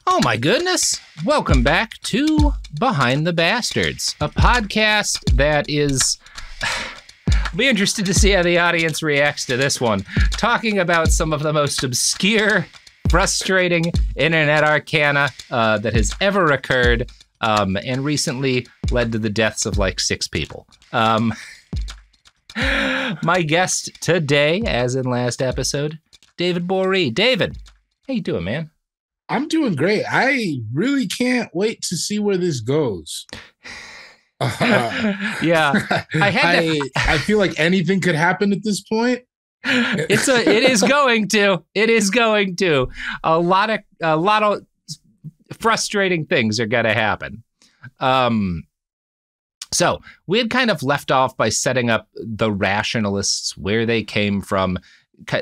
Oh my goodness. Welcome back to Behind the Bastards, a podcast that is... I'll be interested to see how the audience reacts to this one. Talking about some of the most obscure, frustrating internet arcana that has ever occurred and recently led to the deaths of like 6 people. My guest today, as in last episode, David Boree. David, how you doing, man? I'm doing great. I really can't wait to see where this goes. Yeah, I feel like anything could happen at this point. It is going to. It is going to. A lot of frustrating things are going to happen. So we had kind of left off by setting up the rationalists, where they came from,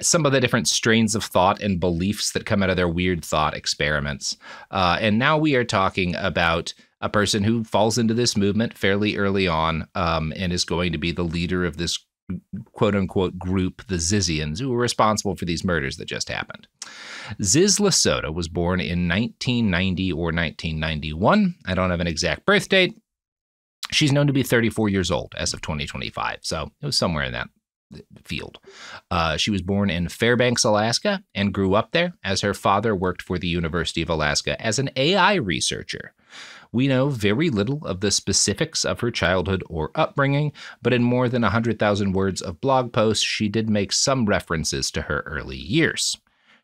some of the different strains of thought and beliefs that come out of their weird thought experiments. And now we are talking about a person who falls into this movement fairly early on and is going to be the leader of this quote unquote group, the Zizians, who were responsible for these murders that just happened. Ziz Lasota was born in 1990 or 1991. I don't have an exact birth date. She's known to be 34 years old as of 2025. So it was somewhere in that field. She was born in Fairbanks, Alaska, and grew up there as her father worked for the University of Alaska as an AI researcher. We know very little of the specifics of her childhood or upbringing, but in more than 100,000 words of blog posts, she did make some references to her early years.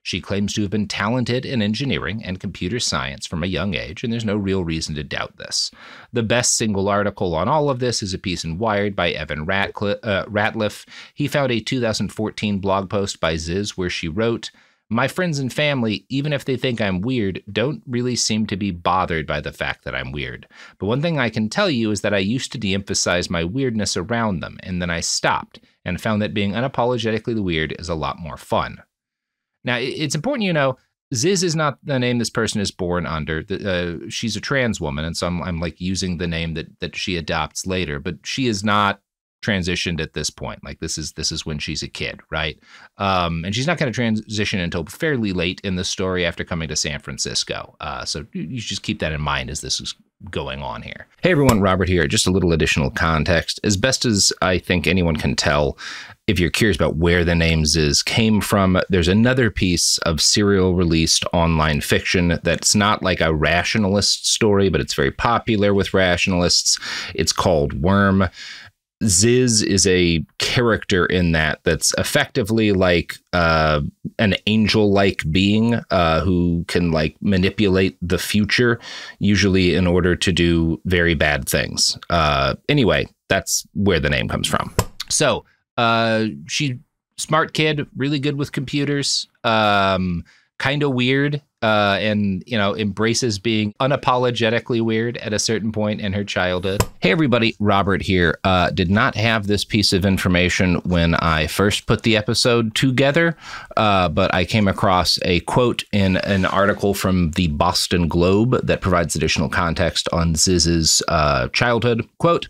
She claims to have been talented in engineering and computer science from a young age, and there's no real reason to doubt this. The best single article on all of this is a piece in Wired by Evan Ratliff. He found a 2014 blog post by Ziz where she wrote, "My friends and family, even if they think I'm weird, don't really seem to be bothered by the fact that I'm weird. But one thing I can tell you is that I used to de-emphasize my weirdness around them, and then I stopped and found that being unapologetically weird is a lot more fun." Now, it's important you know, Ziz is not the name this person is born under. She's a trans woman, and so I'm like using the name that she adopts later, but she is not transitioned at this point. Like this is when she's a kid, right? And she's not going to transition until fairly late in the story after coming to San Francisco. So you should just keep that in mind as this is going on here. Hey everyone, Robert here. Just a little additional context. As best as I think anyone can tell, if you're curious about where the name Ziz came from, there's another piece of serial released online fiction that's not like a rationalist story, but it's very popular with rationalists. It's called Worm. Ziz is a character in that's effectively like an angel-like being who can like manipulate the future, usually in order to do very bad things. Anyway, that's where the name comes from. So she smart kid, really good with computers, kind of weird. And, you know, embraces being unapologetically weird at a certain point in her childhood. Hey, everybody, Robert here. Did not have this piece of information when I first put the episode together, but I came across a quote in an article from the Boston Globe that provides additional context on Ziz's childhood. Quote,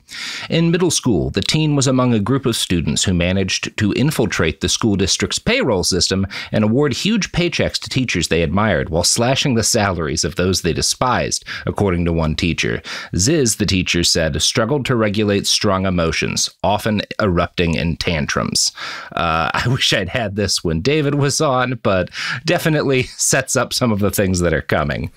"In middle school, the teen was among a group of students who managed to infiltrate the school district's payroll system and award huge paychecks to teachers they admired, while slashing the salaries of those they despised, according to one teacher. Ziz, the teacher said, struggled to regulate strong emotions, often erupting in tantrums." I wish I'd had this when David was on, but definitely sets up some of the things that are coming.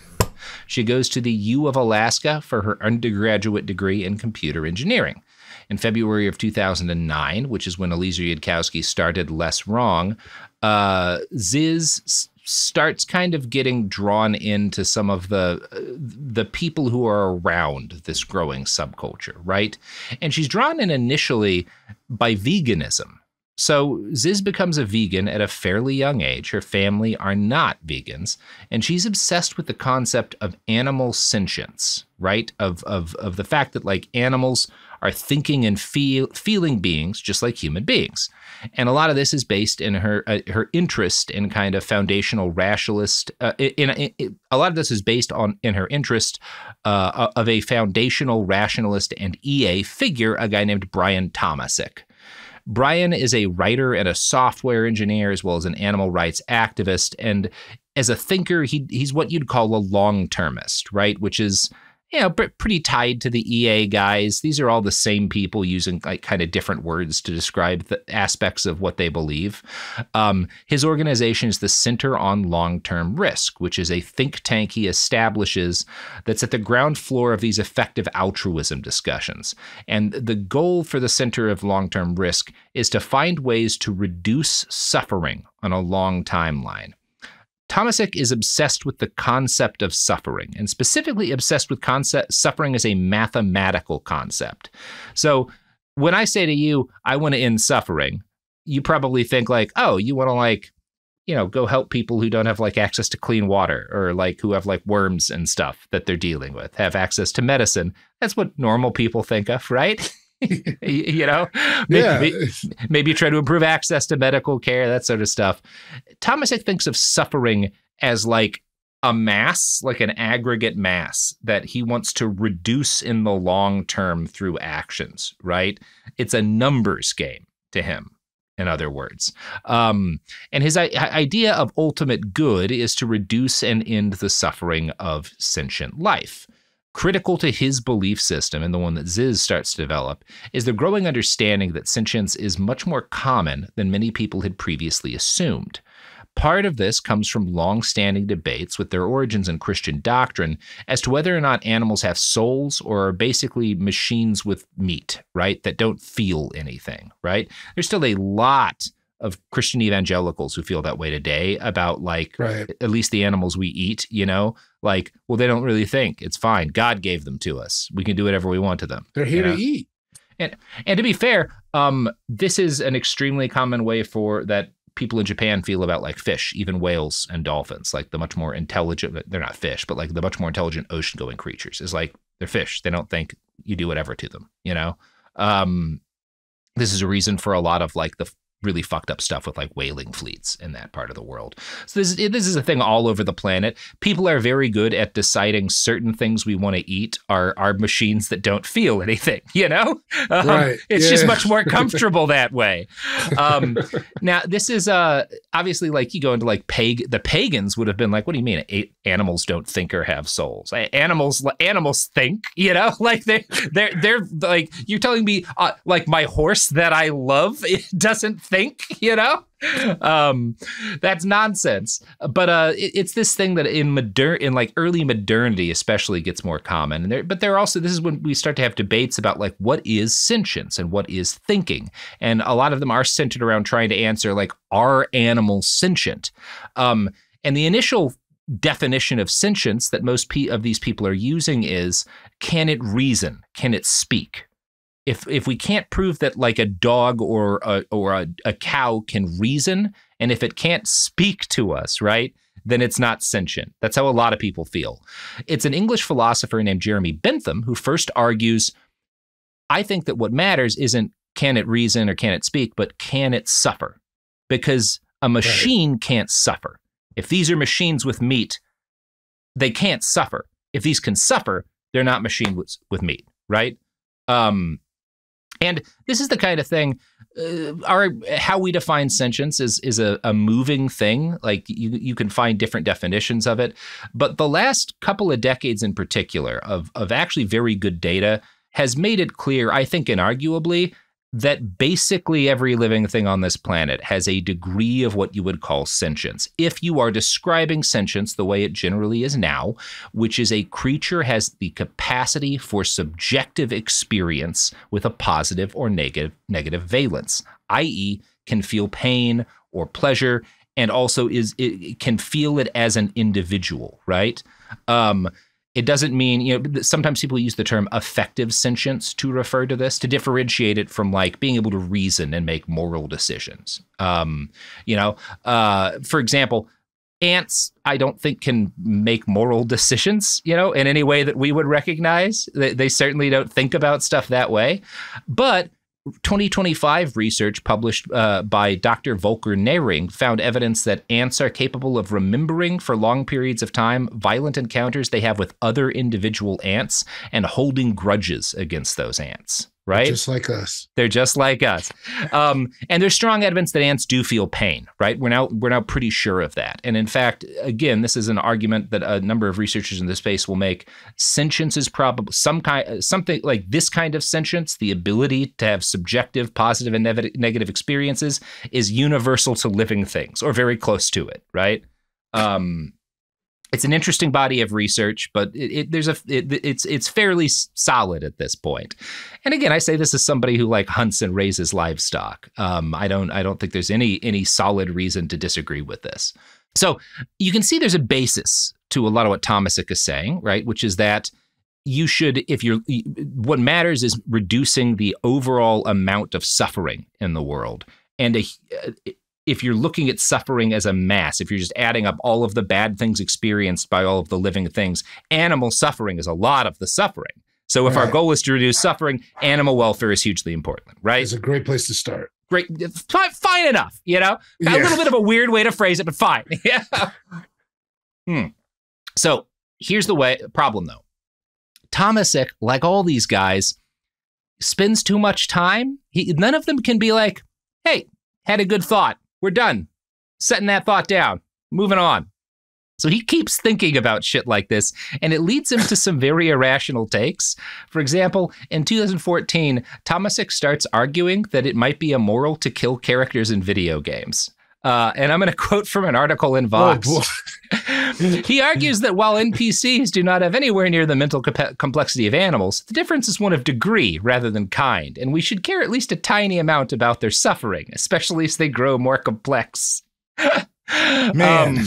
She goes to the U of Alaska for her undergraduate degree in computer engineering. In February of 2009, which is when Eliezer Yudkowsky started Less Wrong, Ziz starts kind of getting drawn into some of the people who are around this growing subculture, right? And she's drawn in initially by veganism. So Ziz becomes a vegan at a fairly young age. Her family are not vegans, and she's obsessed with the concept of animal sentience, right? Of the fact that like animals are thinking and feeling beings just like human beings. And a lot of this is based in her interest in kind of foundational rationalist. A lot of this is based in her interest of a foundational rationalist and EA figure, a guy named Brian Tomasic. Brian is a writer and a software engineer, as well as an animal rights activist. And as a thinker, he's what you'd call a long-termist, right? Which is, pretty tied to the EA guys. These are all the same people using like kind of different words to describe the aspects of what they believe. His organization is the Center on Long-Term Risk, which is a think tank he establishes that's at the ground floor of these effective altruism discussions. And the goal for the Center of Long-Term Risk is to find ways to reduce suffering on a long timeline. Tomasic is obsessed with the concept of suffering, and specifically obsessed with suffering as a mathematical concept. So when I say to you, I want to end suffering, you probably think like, oh, you want to like, go help people who don't have like access to clean water, or like who have like worms and stuff that they're dealing with, have access to medicine. That's what normal people think of, right? Maybe try to improve access to medical care, that sort of stuff. Tomasic thinks of suffering as like a mass, like an aggregate mass that he wants to reduce in the long term through actions, right? It's a numbers game to him, in other words. And his idea of ultimate good is to reduce and end the suffering of sentient life. Critical to his belief system, and the one that Ziz starts to develop, is the growing understanding that sentience is much more common than many people had previously assumed. Part of this comes from long-standing debates with their origins in Christian doctrine as to whether or not animals have souls or are basically machines with meat, right, that don't feel anything, right? There's still a lot of Christian evangelicals who feel that way today about like, at least the animals we eat, like, well, they don't really think. It's fine. God gave them to us. We can do whatever we want to them. They're here to eat. And to be fair, this is an extremely common way for that people in Japan feel about like fish, even whales and dolphins, like the much more intelligent, they're not fish, but like the much more intelligent ocean going creatures is like, they're fish. They don't think, you do whatever to them, This is a reason for a lot of like the really fucked up stuff with like whaling fleets in that part of the world. So this is a thing all over the planet. People are very good at deciding certain things we want to eat are machines that don't feel anything, It's just much more comfortable that way. Now, this is obviously like you go into like the pagans would have been like, what do you mean animals don't think or have souls? Animals think, like they're like, you're telling me like my horse that I love, it doesn't think, that's nonsense. But it's this thing that in like early modernity especially gets more common. But there also, this is when we start to have debates about like what is sentience and what is thinking, and a lot of them are centered around trying to answer like, are animals sentient? And the initial definition of sentience that most of these people are using is, can it reason? Can it speak? If we can't prove that like a dog or a cow can reason, and if it can't speak to us, right, then it's not sentient. That's how a lot of people feel. It's an English philosopher named Jeremy Bentham who first argues, I think that what matters isn't can it reason or can it speak, but can it suffer? Because a machine can't suffer. If these are machines with meat, they can't suffer. If these can suffer, they're not machines with meat, right? And this is the kind of thing, how we define sentience is a moving thing. Like you can find different definitions of it. But the last couple of decades in particular of actually very good data has made it clear, I think inarguably, that basically every living thing on this planet has a degree of what you would call sentience. If you are describing sentience the way it generally is now, which is a creature has the capacity for subjective experience with a positive or negative valence, i.e. can feel pain or pleasure, and also it can feel it as an individual, right? It doesn't mean, sometimes people use the term affective sentience to refer to this, to differentiate it from like being able to reason and make moral decisions. For example, ants, I don't think can make moral decisions, in any way that we would recognize. They certainly don't think about stuff that way. But 2025 research published by Dr. Volker Nehring found evidence that ants are capable of remembering for long periods of time violent encounters they have with other individual ants and holding grudges against those ants. right? Just like us. They're just like us. And there's strong evidence that ants do feel pain, right? We're now pretty sure of that. And in fact, again, this is an argument that a number of researchers in this space will make. Sentience is probably something like this kind of sentience, the ability to have subjective, positive and negative experiences, is universal to living things, or very close to it, right? It's an interesting body of research, but it's fairly solid at this point. And again, I say this as somebody who like hunts and raises livestock. I don't think there's any solid reason to disagree with this. So you can see there's a basis to a lot of what Tomasic is saying, right? Which is that you should, what matters is reducing the overall amount of suffering in the world. And if you're looking at suffering as a mass, if you're just adding up all of the bad things experienced by all of the living things, animal suffering is a lot of the suffering. So if our goal is to reduce suffering, animal welfare is hugely important, right? It's a great place to start. Great, fine enough, you know? A little bit of a weird way to phrase it, but fine. Yeah. So here's the problem though. Tomasic, like all these guys, spends too much time. None of them can be like, hey, had a good thought. We're done. Setting that thought down. Moving on. So he keeps thinking about shit like this, and it leads him to some very irrational takes. For example, in 2014, Tomasic starts arguing that it might be immoral to kill characters in video games. And I'm going to quote from an article in Vox. He argues that while NPCs do not have anywhere near the mental complexity of animals, the difference is one of degree rather than kind, and we should care at least a tiny amount about their suffering, especially as they grow more complex. Man.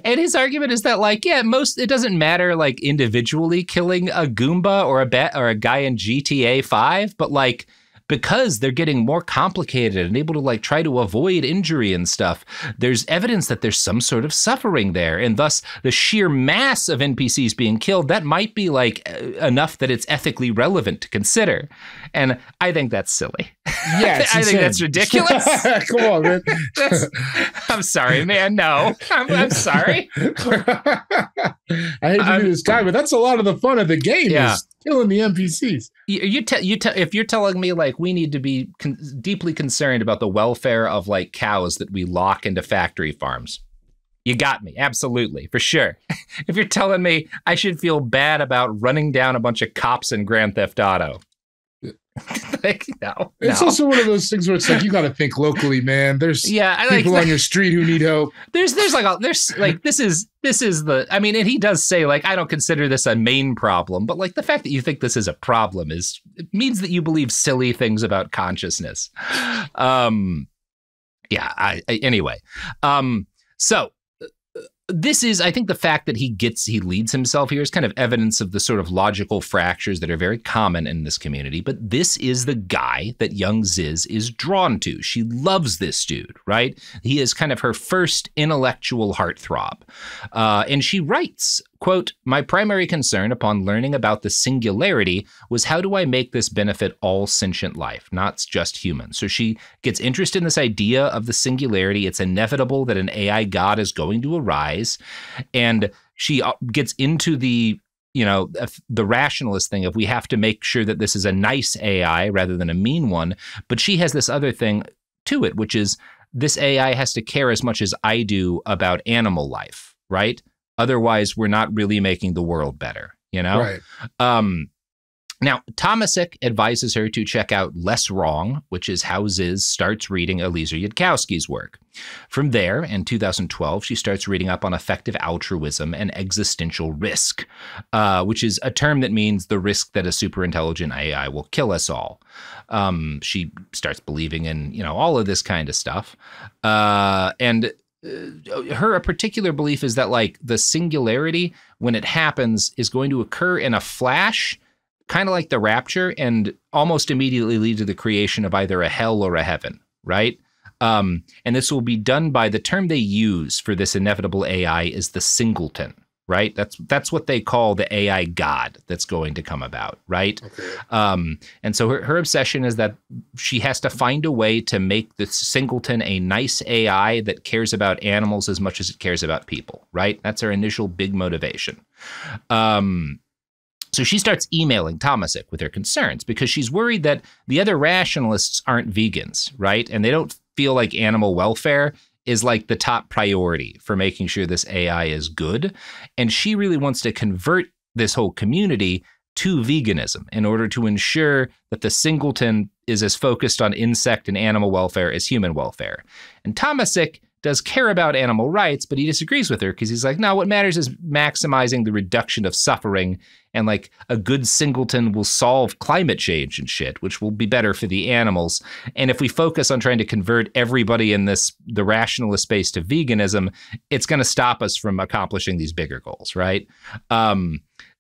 And his argument is that, like, it doesn't matter, like, individually killing a Goomba or a guy in GTA 5, but, like, because they're getting more complicated and able to like try to avoid injury and stuff, there's evidence that there's some sort of suffering there. And thus the sheer mass of NPCs being killed, that might be like enough that it's ethically relevant to consider. And I think that's silly. Yeah, I think that's ridiculous. Come on, man. I'm sorry, man. No, I'm sorry. I hate to be this guy, but that's a lot of the fun of the game is killing the NPCs. If you're telling me like we need to be deeply concerned about the welfare of like cows that we lock into factory farms, you got me. Absolutely, for sure. If you're telling me I should feel bad about running down a bunch of cops in Grand Theft Auto, like, no. It's also one of those things where it's like you got to think locally, man. There's people on your street who need help. This is the, I mean, and he does say like I don't consider this a main problem, but like the fact that you think this is a problem it means that you believe silly things about consciousness. Anyway. So this is, I think the fact that he leads himself here is kind of evidence of the sort of logical fractures that are very common in this community. But this is the guy that young Ziz is drawn to. She loves this dude, right? He is kind of her first intellectual heartthrob. And she writes, quote, "My primary concern upon learning about the singularity was how do I make this benefit all sentient life, not just humans." So she gets interested in this idea of the singularity. It's inevitable that an AI god is going to arise. And she gets into the rationalist thing of we have to make sure that this is a nice AI rather than a mean one. But she has this other thing to it, which is this AI has to care as much as I do about animal life, right? Otherwise, we're not really making the world better, you know? Right. Now, Tomasic advises her to check out Less Wrong, which is how Ziz starts reading Eliezer Yudkowsky's work. From there, in 2012, she starts reading up on effective altruism and existential risk, which is a term that means the risk that a superintelligent AI will kill us all. She starts believing in, all of this kind of stuff. And her particular belief is that like the singularity, when it happens, is going to occur in a flash, kind of like the rapture, and almost immediately lead to the creation of either a hell or a heaven, right? And this will be done by the term they use for this inevitable AI is the singleton, right? That's what they call the AI god that's going to come about, right? Okay. And so her obsession is that she has to find a way to make the singleton a nice AI that cares about animals as much as it cares about people, right? That's her initial big motivation. So she starts emailing Tomasic with her concerns because she's worried that the other rationalists aren't vegans, right? And they don't feel like animal welfare is like the top priority for making sure this AI is good. And she really wants to convert this whole community to veganism in order to ensure that the singleton is as focused on insect and animal welfare as human welfare. And Tomasic does care about animal rights, but he disagrees with her because he's like, no, what matters is maximizing the reduction of suffering, and like a good singleton will solve climate change and shit, which will be better for the animals. And if we focus on trying to convert everybody in the rationalist space to veganism, it's going to stop us from accomplishing these bigger goals, right?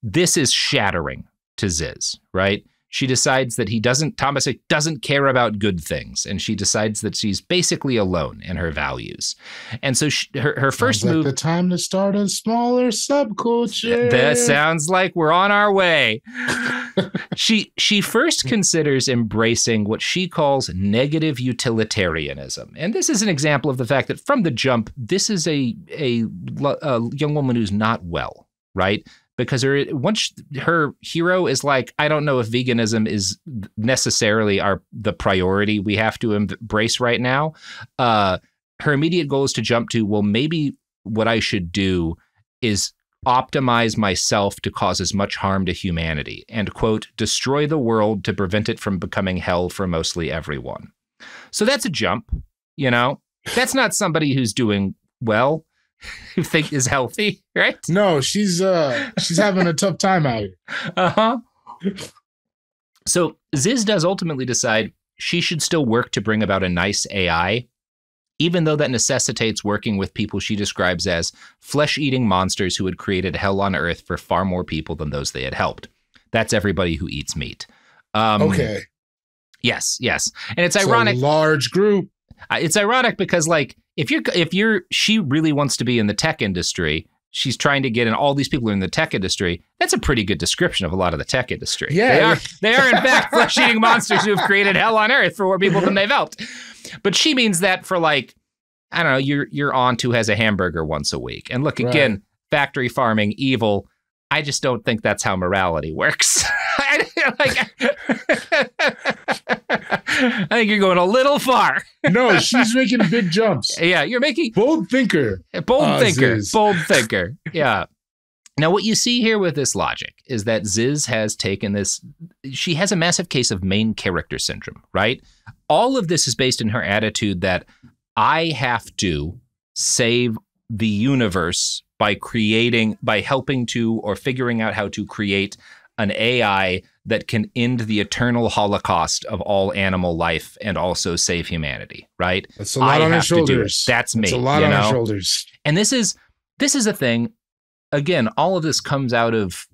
This is shattering to Ziz, right? She decides that Tomasic doesn't care about good things, and she decides that she's basically alone in her values. And so her first move... the time to start a smaller subculture. That sounds like we're on our way. She first considers embracing what she calls negative utilitarianism. And this is an example of the fact that from the jump, this is a young woman who's not well, right? Because her hero is like, I don't know if veganism is necessarily the priority we have to embrace right now. Her immediate goal is to jump to, well, maybe what I should do is optimize myself to cause as much harm to humanity and, quote, destroy the world to prevent it from becoming hell for mostly everyone. So that's a jump, you know? That's not somebody who's doing well. Who think is healthy, right? No, she's having a tough time out here. So Ziz does ultimately decide she should still work to bring about a nice AI, even though that necessitates working with people she describes as flesh-eating monsters who had created hell on Earth for far more people than those they had helped. That's everybody who eats meat. Okay. Yes. And it's ironic. A large group. It's ironic because, like, she really wants to be in the tech industry. She's trying to get in. All these people are in the tech industry. That's a pretty good description of a lot of the tech industry. Yeah, they are in fact flesh-eating monsters who have created hell on Earth for more people than they've helped. But she means that for, like, I don't know, your aunt who has a hamburger once a week. And look, again, factory farming, evil. I just don't think that's how morality works. I think you're going a little far. No, she's making big jumps. Yeah, you're making... Bold thinker. Bold thinker. Yeah. Now, what you see here with this logic is that Ziz has taken this... She has a massive case of main character syndrome, right? All of this is based in her attitude that I have to save the universe by helping to or figuring out how to create an AI that can end the eternal holocaust of all animal life and also save humanity, right? That's a lot on her shoulders. That's me. That's a lot on her shoulders. And this is a thing. Again, all of this comes out of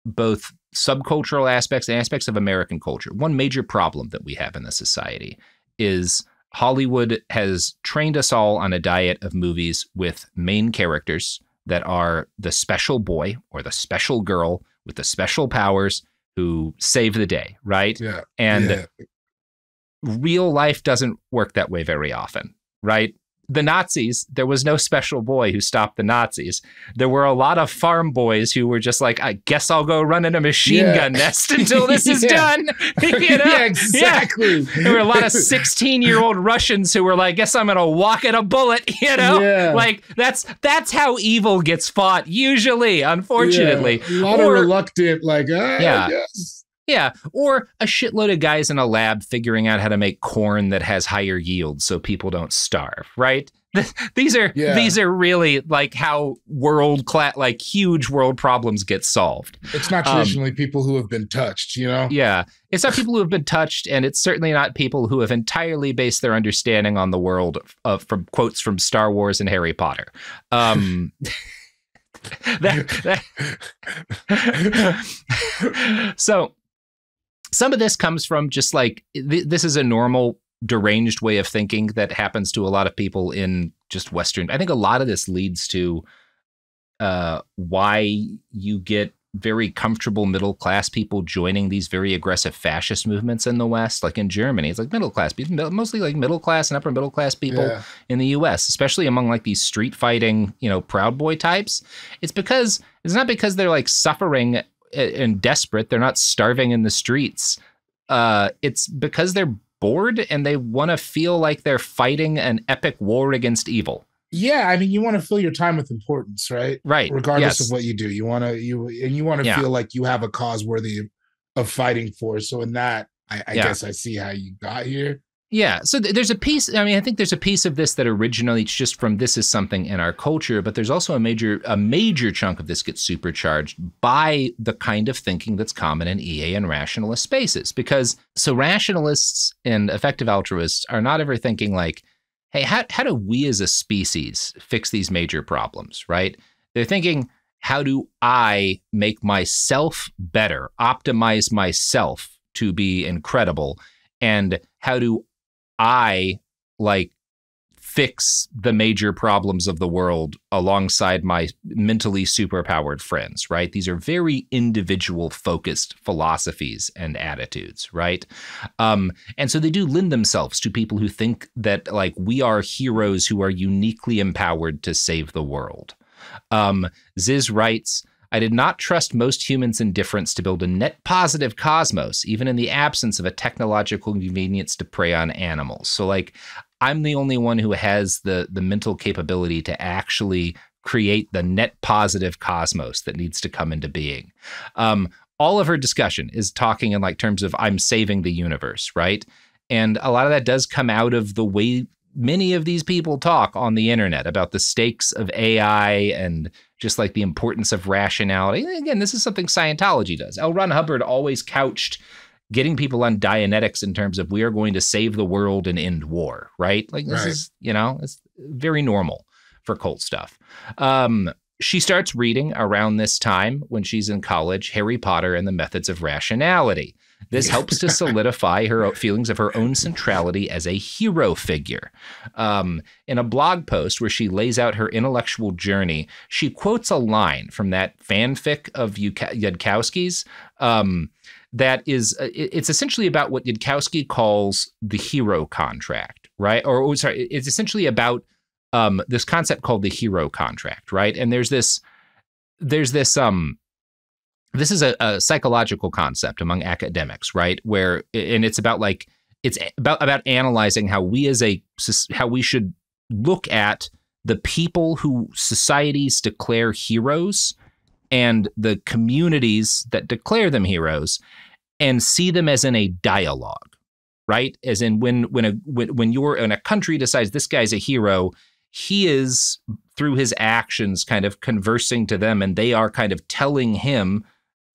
both subcultural aspects and aspects of American culture. One major problem that we have in this society is Hollywood has trained us all on a diet of movies with main characters that are the special boy or the special girl with the special powers who save the day, right? Yeah. And real life doesn't work that way very often, right? The Nazis, there was no special boy who stopped the Nazis. There were a lot of farm boys who were just like, I guess I'll go run in a machine gun nest until this is done. You know? Yeah, exactly. Yeah. There were a lot of 16-year-old Russians who were like, guess I'm going to walk at a bullet, you know? Yeah. Like, that's how evil gets fought, usually, unfortunately. Yeah. A lot of reluctant, like, I guess. Yeah, or a shitload of guys in a lab figuring out how to make corn that has higher yields so people don't starve, right? These are really like how huge world problems get solved. It's not traditionally people who have been touched, you know? Yeah, it's not people who have been touched, and it's certainly not people who have entirely based their understanding on the world from quotes from Star Wars and Harry Potter. So some of this comes from just like, this is a normal deranged way of thinking that happens to a lot of people in just Western. I think a lot of this leads to why you get very comfortable middle-class people joining these very aggressive fascist movements in the West, like in Germany. It's like middle-class people, mostly like middle-class and upper-middle-class people in the U.S., especially among like these street-fighting, Proud Boy types. It's not because they're like suffering and desperate. They're not starving in the streets. It's because they're bored and they want to feel like they're fighting an epic war against evil. Yeah, I mean, you want to fill your time with importance, right? Right. Regardless of what you do, you want to feel like you have a cause worthy of fighting for. So in that, I guess I see how you got here. Yeah. So there's a piece. I mean, I think there's a piece of this that originates just from this is something in our culture, but there's also a major chunk of this gets supercharged by the kind of thinking that's common in EA and rationalist spaces. Because so rationalists and effective altruists are not ever thinking like, hey, how do we as a species fix these major problems, right? They're thinking, how do I make myself better, optimize myself to be incredible, and how do I fix the major problems of the world alongside my mentally superpowered friends, right? These are very individual focused philosophies and attitudes, right? And so they do lend themselves to people who think that we are heroes who are uniquely empowered to save the world. Ziz writes, I did not trust most humans' indifference to build a net positive cosmos, even in the absence of a technological convenience to prey on animals. So I'm the only one who has the mental capability to actually create the net positive cosmos that needs to come into being. All of her discussion is talking in terms of I'm saving the universe, right? And a lot of that does come out of the way many of these people talk on the internet about the stakes of AI and just the importance of rationality. And again, this is something Scientology does. L. Ron Hubbard always couched getting people on Dianetics in terms of we are going to save the world and end war, right? This is, it's very normal for cult stuff. She starts reading around this time when she's in college, Harry Potter and the Methods of Rationality. This helps to solidify her feelings of her own centrality as a hero figure. In a blog post where she lays out her intellectual journey, she quotes a line from that fanfic of Yudkowsky's that is, it's essentially about what Yudkowsky calls the hero contract, right? It's essentially about this concept called the hero contract, right? And there's this this is a psychological concept among academics, right? And it's about it's about analyzing how we should look at the people who societies declare heroes and the communities that declare them heroes and see them as in a dialogue, right? As in when you're in a country decides this guy's a hero, he is through his actions kind of conversing to them and they are kind of telling him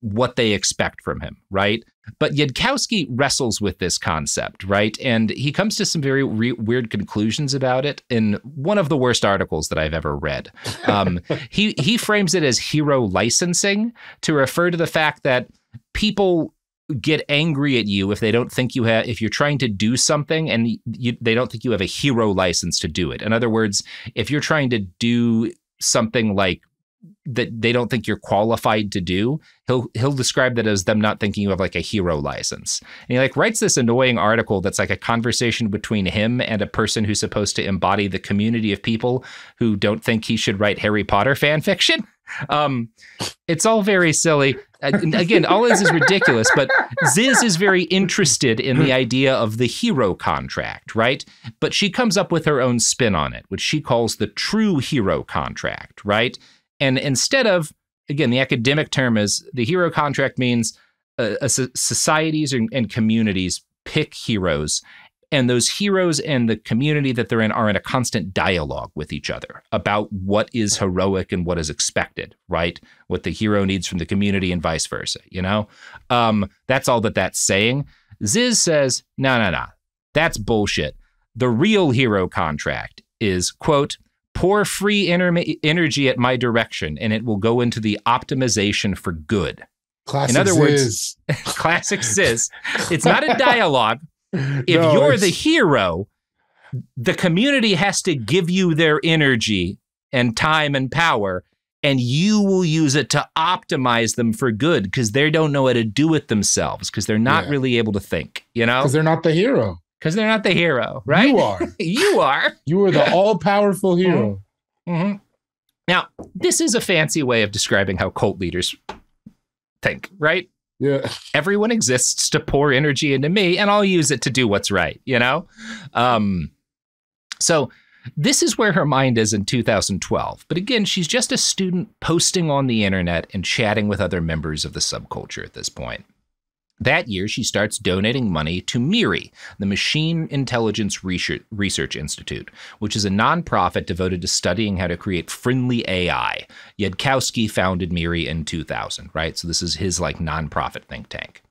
what they expect from him, right? But Yudkowsky wrestles with this concept, right? And he comes to some very weird conclusions about it in one of the worst articles that I've ever read. He frames it as hero licensing to refer to the fact that people get angry at you if they don't think if you're trying to do something and they don't think you have a hero license to do it. In other words, if you're trying to do something that they don't think you're qualified to do, he'll describe that as them not thinking you have a hero license. And he writes this annoying article that's a conversation between him and a person who's supposed to embody the community of people who don't think he should write Harry Potter fan fiction. It's all very silly. Again, all this is ridiculous, but Ziz is very interested in the idea of the hero contract, right? But she comes up with her own spin on it, which she calls the true hero contract, right? And instead of, again, the academic term is the hero contract means societies and communities pick heroes, and those heroes and the community that they're in are in a constant dialogue with each other about what is heroic and what is expected, right? What the hero needs from the community and vice versa, That's all that's saying. Ziz says, no, that's bullshit. The real hero contract is, quote, pour free energy at my direction, and it will go into the optimization for good. Classic In other Ziz. words, classic Ziz. It's not a dialogue. If you're the hero, the community has to give you their energy and time and power, and you will use it to optimize them for good because they don't know how to do it themselves because they're not really able to think, Because they're not the hero. Because they're not the hero, right? You are. You are. You are the all-powerful hero. Mm-hmm. Now, this is a fancy way of describing how cult leaders think, right? Yeah. Everyone exists to pour energy into me, and I'll use it to do what's right, you know? So this is where her mind is in 2012. But again, she's just a student posting on the internet and chatting with other members of the subculture at this point. That year, she starts donating money to MIRI, the Machine Intelligence Research Institute, which is a nonprofit devoted to studying how to create friendly AI. Yudkowsky founded MIRI in 2000, right? So this is his like nonprofit think tank.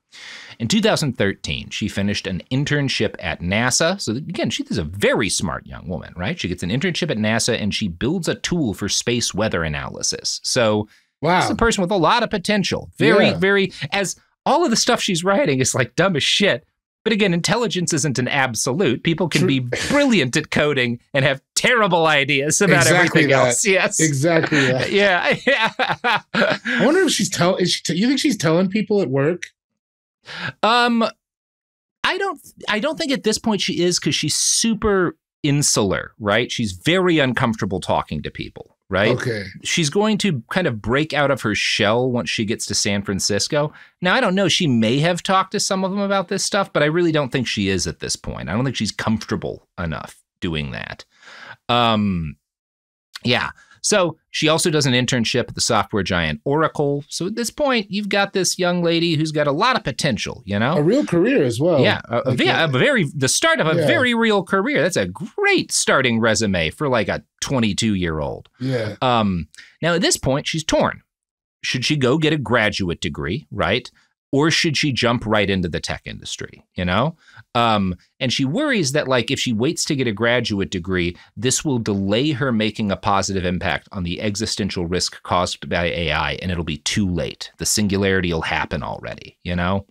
In 2013, she finished an internship at NASA. So again, she's a very smart young woman, right? She gets an internship at NASA and she builds a tool for space weather analysis. So wow, she's a person with a lot of potential. Very, as all of the stuff she's writing is like dumb as shit. But again, intelligence isn't an absolute. People can be brilliant at coding and have terrible ideas about everything else. Yes, exactly. That. Yeah. I wonder if she's you think she's telling people at work? I don't think at this point she is, because she's super insular, right? She's very uncomfortable talking to people, right? Okay. She's going to kind of break out of her shell once she gets to San Francisco. Now, I don't know. She may have talked to some of them about this stuff, but I really don't think she is at this point. I don't think she's comfortable enough doing that. Yeah. So she also does an internship at the software giant Oracle. So at this point, you've got this young lady who's got a lot of potential, you know? A real career as well. Yeah. The start of a very real career. That's a great starting resume for like a 22-year-old. Yeah. Now at this point, she's torn. Should she go get a graduate degree, right? Or should she jump right into the tech industry, you know? And she worries that, like, if she waits to get a graduate degree, this will delay her making a positive impact on the existential risk caused by AI, and it'll be too late. The singularity will happen already, you know?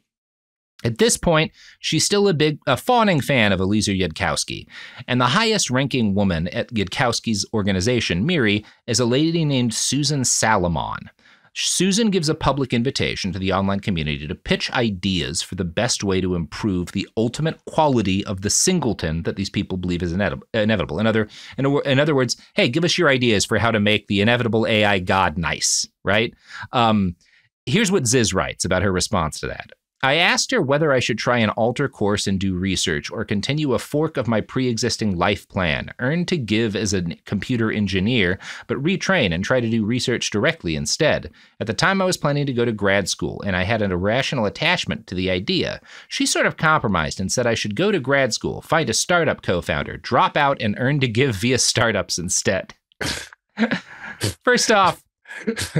At this point, she's still a fawning fan of Eliezer Yudkowsky, and the highest-ranking woman at Yudkowsky's organization, MIRI, is a lady named Susan Salomon. Susan gives a public invitation to the online community to pitch ideas for the best way to improve the ultimate quality of the singleton that these people believe is inevitable. In other words, hey, give us your ideas for how to make the inevitable AI god nice, right? Here's what Ziz writes about her response to that. I asked her whether I should try an alter course and do research or continue a fork of my pre-existing life plan, earn to give as a computer engineer, but retrain and try to do research directly instead. At the time, I was planning to go to grad school, and I had an irrational attachment to the idea. She sort of compromised and said I should go to grad school, find a startup co-founder, drop out, and earn to give via startups instead. First off,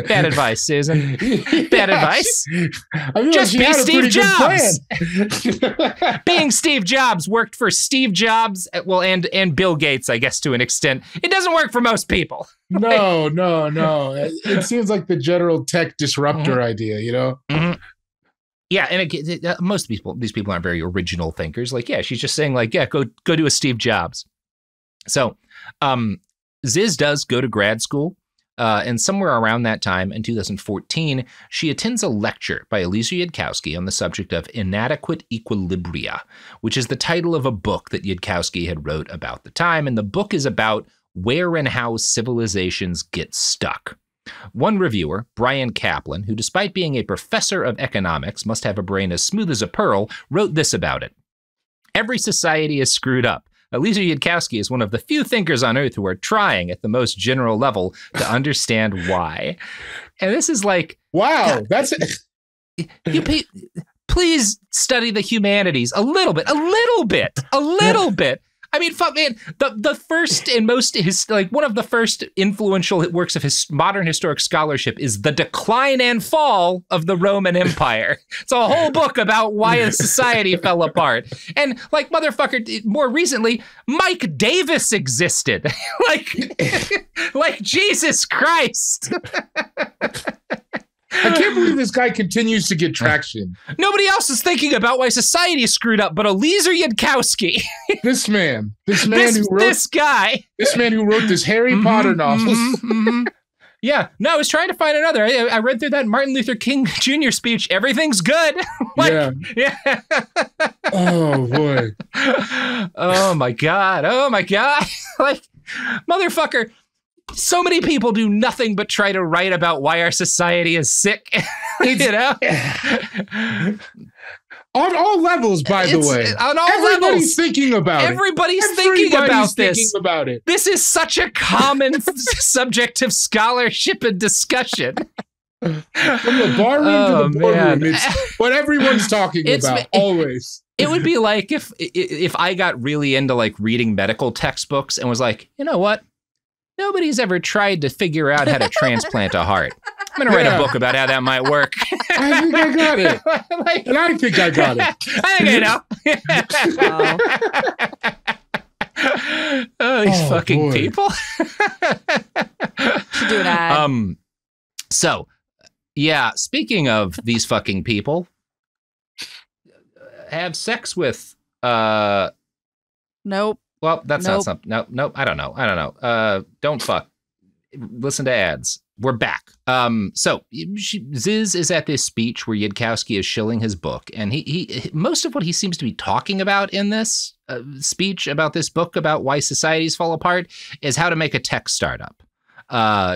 bad advice, Susan. Bad advice. I mean, just be Steve Jobs. Being Steve Jobs worked for Steve Jobs, well, and Bill Gates, I guess, to an extent. It doesn't work for most people. No. It seems like the general tech disruptor idea, you know? Mm-hmm. Yeah, and most people, these people aren't very original thinkers. Like, yeah, she's just saying, like, yeah, go do a Steve Jobs. So, Ziz does go to grad school. And somewhere around that time, in 2014, she attends a lecture by Eliezer Yudkowsky on the subject of inadequate equilibria, which is the title of a book that Yudkowsky had wrote about the time. And the book is about where and how civilizations get stuck. One reviewer, Brian Kaplan, who despite being a professor of economics must have a brain as smooth as a pearl, wrote this about it. Every society is screwed up. Eliezer Yudkowsky is one of the few thinkers on Earth who are trying at the most general level to understand why. And this is like, wow, that's please study the humanities a little bit. I mean, fuck, man, the first and most, one of the first influential works of his modern historic scholarship is The Decline and Fall of the Roman Empire. It's a whole book about why a society fell apart. And like, motherfucker, more recently, Mike Davis existed. like Jesus Christ. I can't believe this guy continues to get traction. Nobody else is thinking about why society is screwed up, but Eliezer Yudkowsky. This man who wrote this Harry Potter novel. Yeah, no, I was trying to find another. I read through that Martin Luther King Jr. speech. Everything's good. Yeah. Oh boy. Oh my God. Like, motherfucker. So many people do nothing but try to write about why our society is sick. You know? On all levels, by the way. On all Everybody's thinking about Everybody's it. thinking about this. Thinking about it. This is such a common subject of scholarship and discussion. From the barroom to the boardroom, it's what everyone's talking about, always. It would be like if I got really into like reading medical textbooks and was like, you know what? Nobody's ever tried to figure out how to transplant a heart. I'm going to write a book about how that might work. I think I got it. And I think I got it. I think I know. Oh, these fucking people. Should do an ad. So, yeah, speaking of these fucking people, have sex with... Nope. Well, that's not something. Nope. I don't know. Don't fuck. Listen to ads. We're back. So Ziz is at this speech where Yudkowsky is shilling his book, and he most of what he seems to be talking about in this speech about this book about why societies fall apart is how to make a tech startup.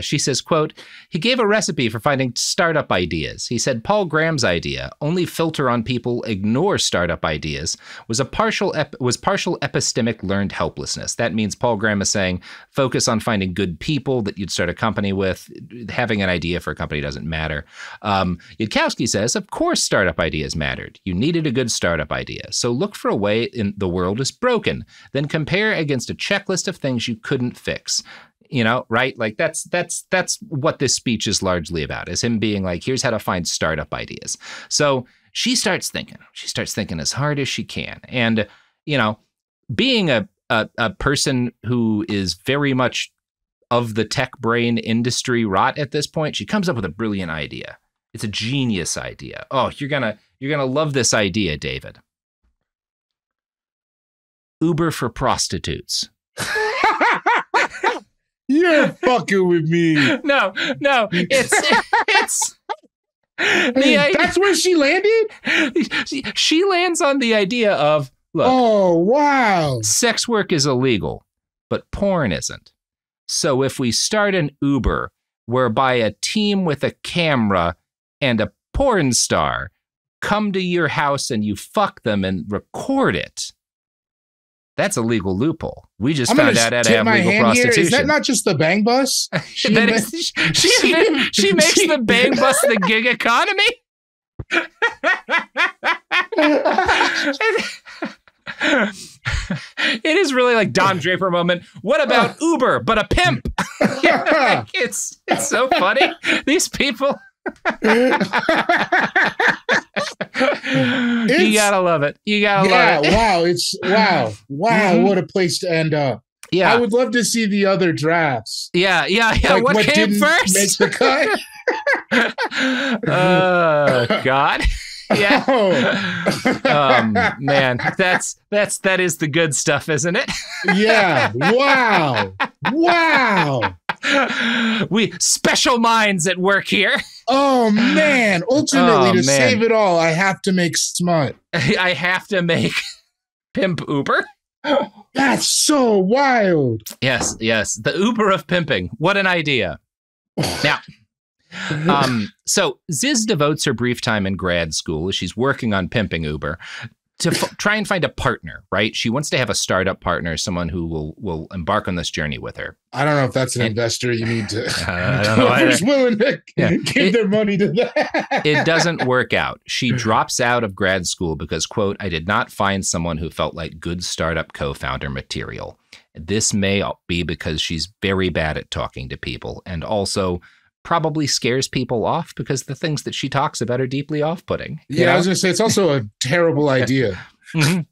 She says, quote, he gave a recipe for finding startup ideas. He said Paul Graham's idea, only filter on people, ignore startup ideas, was partial epistemic learned helplessness. That means Paul Graham is saying, focus on finding good people that you'd start a company with. Having an idea for a company doesn't matter. Yudkowsky says, of course startup ideas mattered. You needed a good startup idea. So look for a way in the world is broken. Then compare against a checklist of things you couldn't fix. You know, right? Like that's what this speech is largely about, is him being like, here's how to find startup ideas. So she starts thinking as hard as she can. And, you know, being a person who is very much of the tech brain industry rot at this point, she comes up with a brilliant idea. It's a genius idea. Oh, you're gonna love this idea, David. Uber for prostitutes. You're fucking with me. No, it's that's where she landed? She lands on the idea of, look, oh, wow. Sex work is illegal, but porn isn't. So if we start an Uber whereby a team with a camera and a porn star come to your house and you fuck them and record it, that's a legal loophole. We just found out how to have legal prostitution. Is that not just the Bang Bus? She makes the Bang Bus the gig economy? It is really like Don Draper moment. What about Uber, but a pimp? It's so funny. These people... You gotta love it. Love it. Wow. What a place to end up. Yeah, I would love to see the other drafts. Yeah. Like what came first? Make the cut. Oh God. Yeah. Man, that is the good stuff, isn't it? Yeah. Wow. We special minds at work here. Oh man! Ultimately, save it all, I have to make smut. I have to make pimp Uber. That's so wild. Yes. The Uber of pimping. What an idea. Now, so Ziz devotes her brief time in grad school as she's working on pimping Uber to try and find a partner, right? She wants to have a startup partner, someone who will embark on this journey with her. I don't know if that's an investor you need to. I don't know who's willing to give their money to that. It doesn't work out. She drops out of grad school because, quote, I did not find someone who felt like good startup co-founder material. This may be because she's very bad at talking to people and also probably scares people off because the things that she talks about are deeply off-putting. Yeah, I was going to say, it's also a terrible idea. Mm-hmm.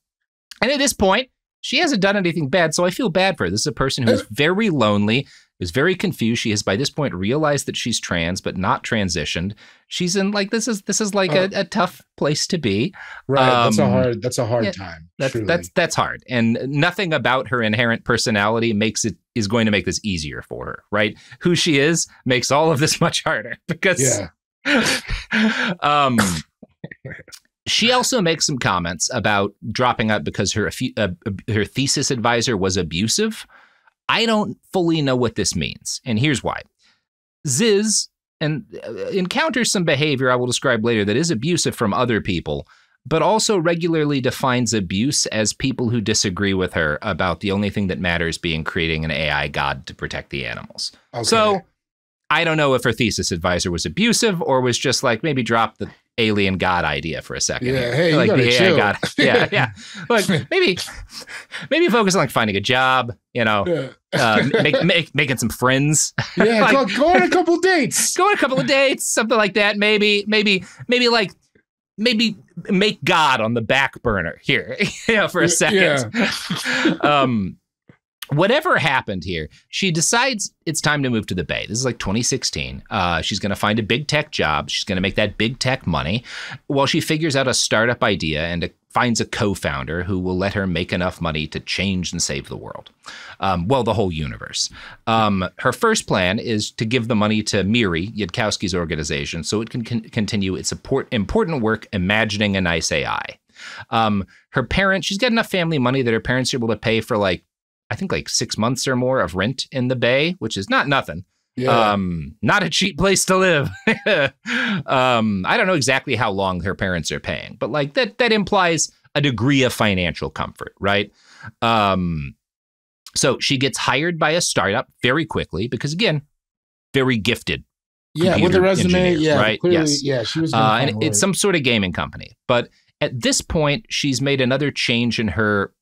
And at this point, she hasn't done anything bad, so I feel bad for her. This is a person who's very lonely, is very confused. She has, by this point, realized that she's trans, but not transitioned. She's in, like, this is like a tough place to be. Right, that's a hard time. That's hard. And nothing about her inherent personality is going to make this easier for her, right? Who she is makes all of this much harder because she also makes some comments about dropping out because her thesis advisor was abusive. I don't fully know what this means, and here's why. Ziz and encounters some behavior I will describe later that is abusive from other people, but also regularly defines abuse as people who disagree with her about the only thing that matters being creating an AI god to protect the animals. Okay. So I don't know if her thesis advisor was abusive or was just like, maybe drop the alien god idea for a second. Yeah, hey, like you gotta the chill. AI god. Yeah, yeah. Like maybe focus on like finding a job, you know, making some friends. Yeah, like, go on a couple dates. Go on a couple of dates, something like that. Maybe make God on the back burner here, you know, for a second. Yeah. Whatever happened here, she decides it's time to move to the Bay. This is like 2016. She's going to find a big tech job. She's going to make that big tech money while she figures out a startup idea and finds a co-founder who will let her make enough money to change and save the world. Well, the whole universe. Her first plan is to give the money to Miri, Yudkowsky's organization, so it can continue its important work imagining a nice AI. Her parents, she's got enough family money that her parents are able to pay for I think 6 months or more of rent in the Bay, which is not nothing. Yeah. Not a cheap place to live. I don't know exactly how long her parents are paying, but that implies a degree of financial comfort, right? So she gets hired by a startup very quickly because, again, very gifted. Yeah, with a resume, right? Clearly, yes. Yeah, she was. And it's some sort of gaming company, but at this point, she's made another change in her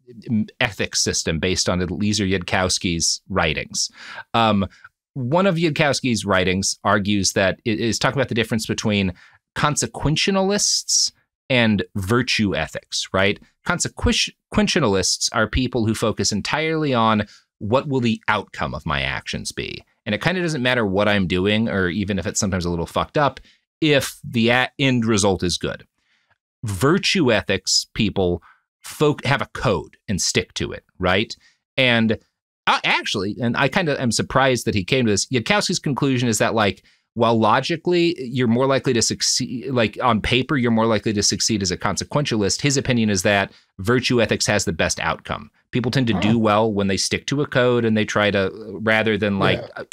ethics system based on Eliezer Yudkowsky's writings. One of Yudkowsky's writings argues that it is talking about the difference between consequentialists and virtue ethics, right? Consequentialists are people who focus entirely on what will the outcome of my actions be. And it kind of doesn't matter what I'm doing, or even if it's sometimes a little fucked up, if the end result is good. Virtue ethics people have a code and stick to it, right? And actually, and I kind of am surprised that he came to this, Yudkowsky's conclusion is that while logically you're more likely to succeed, on paper, you're more likely to succeed as a consequentialist, his opinion is that virtue ethics has the best outcome. People tend to do well when they stick to a code and they try to, rather than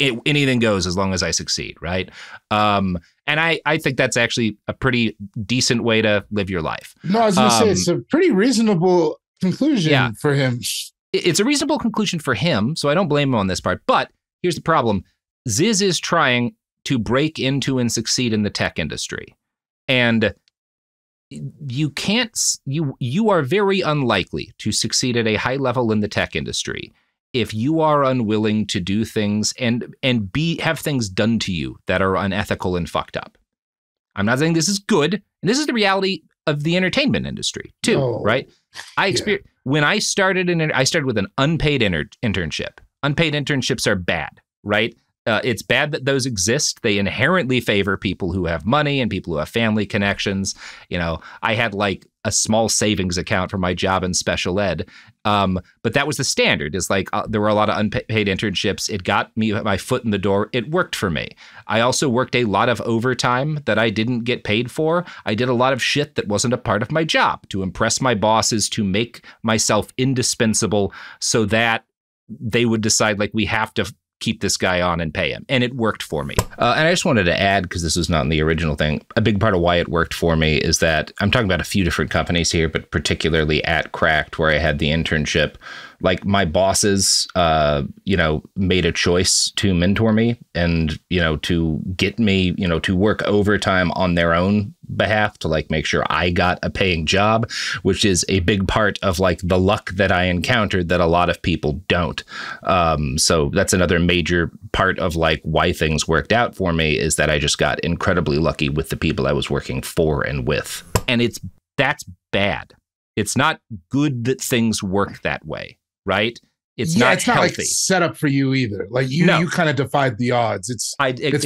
anything goes as long as I succeed, right? And I think that's actually a pretty decent way to live your life. No, I was going to say, it's a pretty reasonable conclusion for him. It's a reasonable conclusion for him, so I don't blame him on this part. But here's the problem. Ziz is trying to break into and succeed in the tech industry. And you are very unlikely to succeed at a high level in the tech industry if you are unwilling to do things and have things done to you that are unethical and fucked up. I'm not saying this is good, and this is the reality of the entertainment industry too, right? When I started I started with an unpaid internship. Unpaid internships are bad, right? It's bad that those exist. They inherently favor people who have money and people who have family connections. You know, I had a small savings account for my job in special ed. But that was the standard. Is there were a lot of unpaid internships. It got me my foot in the door. It worked for me. I also worked a lot of overtime that I didn't get paid for. I did a lot of shit that wasn't a part of my job to impress my bosses, to make myself indispensable so that they would decide we have to keep this guy on and pay him. And it worked for me. And I just wanted to add, because this was not in the original thing, a big part of why it worked for me is that I'm talking about a few different companies here, but particularly at Cracked, where I had the internship. My bosses, made a choice to mentor me and, to get me, to work overtime on their own behalf to make sure I got a paying job, which is a big part of the luck that I encountered that a lot of people don't. So that's another major part of why things worked out for me, is that I just got incredibly lucky with the people I was working for and with. And that's bad. It's not good that things work that way, right? It's not healthy. Set up for you either. You kind of defied the odds. It's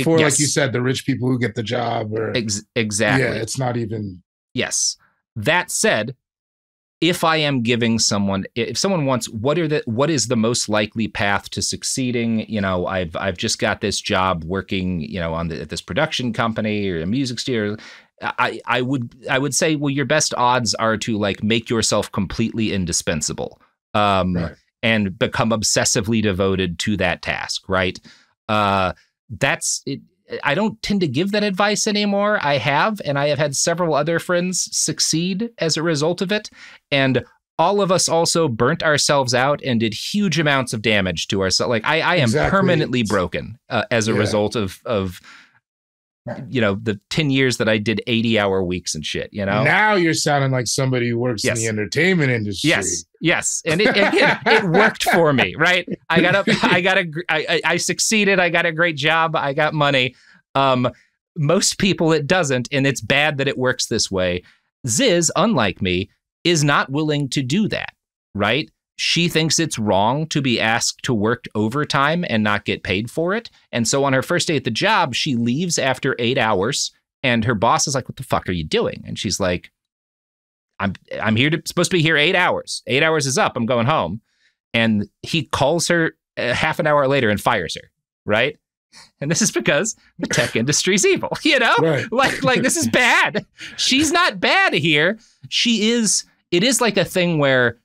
for like you said, the rich people who get the job. Or exactly. Yeah, it's not even. Yes. That said, if I am giving someone, if someone wants, what is the most likely path to succeeding? I've just got this job working, at this production company or a music studio. I would say, well, your best odds are to make yourself completely indispensable. Right. And become obsessively devoted to that task, right? That's it. I don't tend to give that advice anymore. I have, and I have had several other friends succeed as a result of it. And all of us also burnt ourselves out and did huge amounts of damage to ourselves. Like I am permanently broken as a result of the 10 years that I did 80-hour weeks and shit, Now you're sounding like somebody who works in the entertainment industry. Yes. And it worked for me, right? I succeeded. I got a great job. I got money. Most people, it doesn't. And it's bad that it works this way. Ziz, unlike me, is not willing to do that, right? She thinks it's wrong to be asked to work overtime and not get paid for it. And so on her first day at the job, she leaves after 8 hours and her boss is like, what the fuck are you doing? And she's like, I'm supposed to be here 8 hours. 8 hours is up. I'm going home. And he calls her half an hour later and fires her, right? And this is because the tech industry's evil, Right. Like this is bad. She's not bad here. It is like a thing where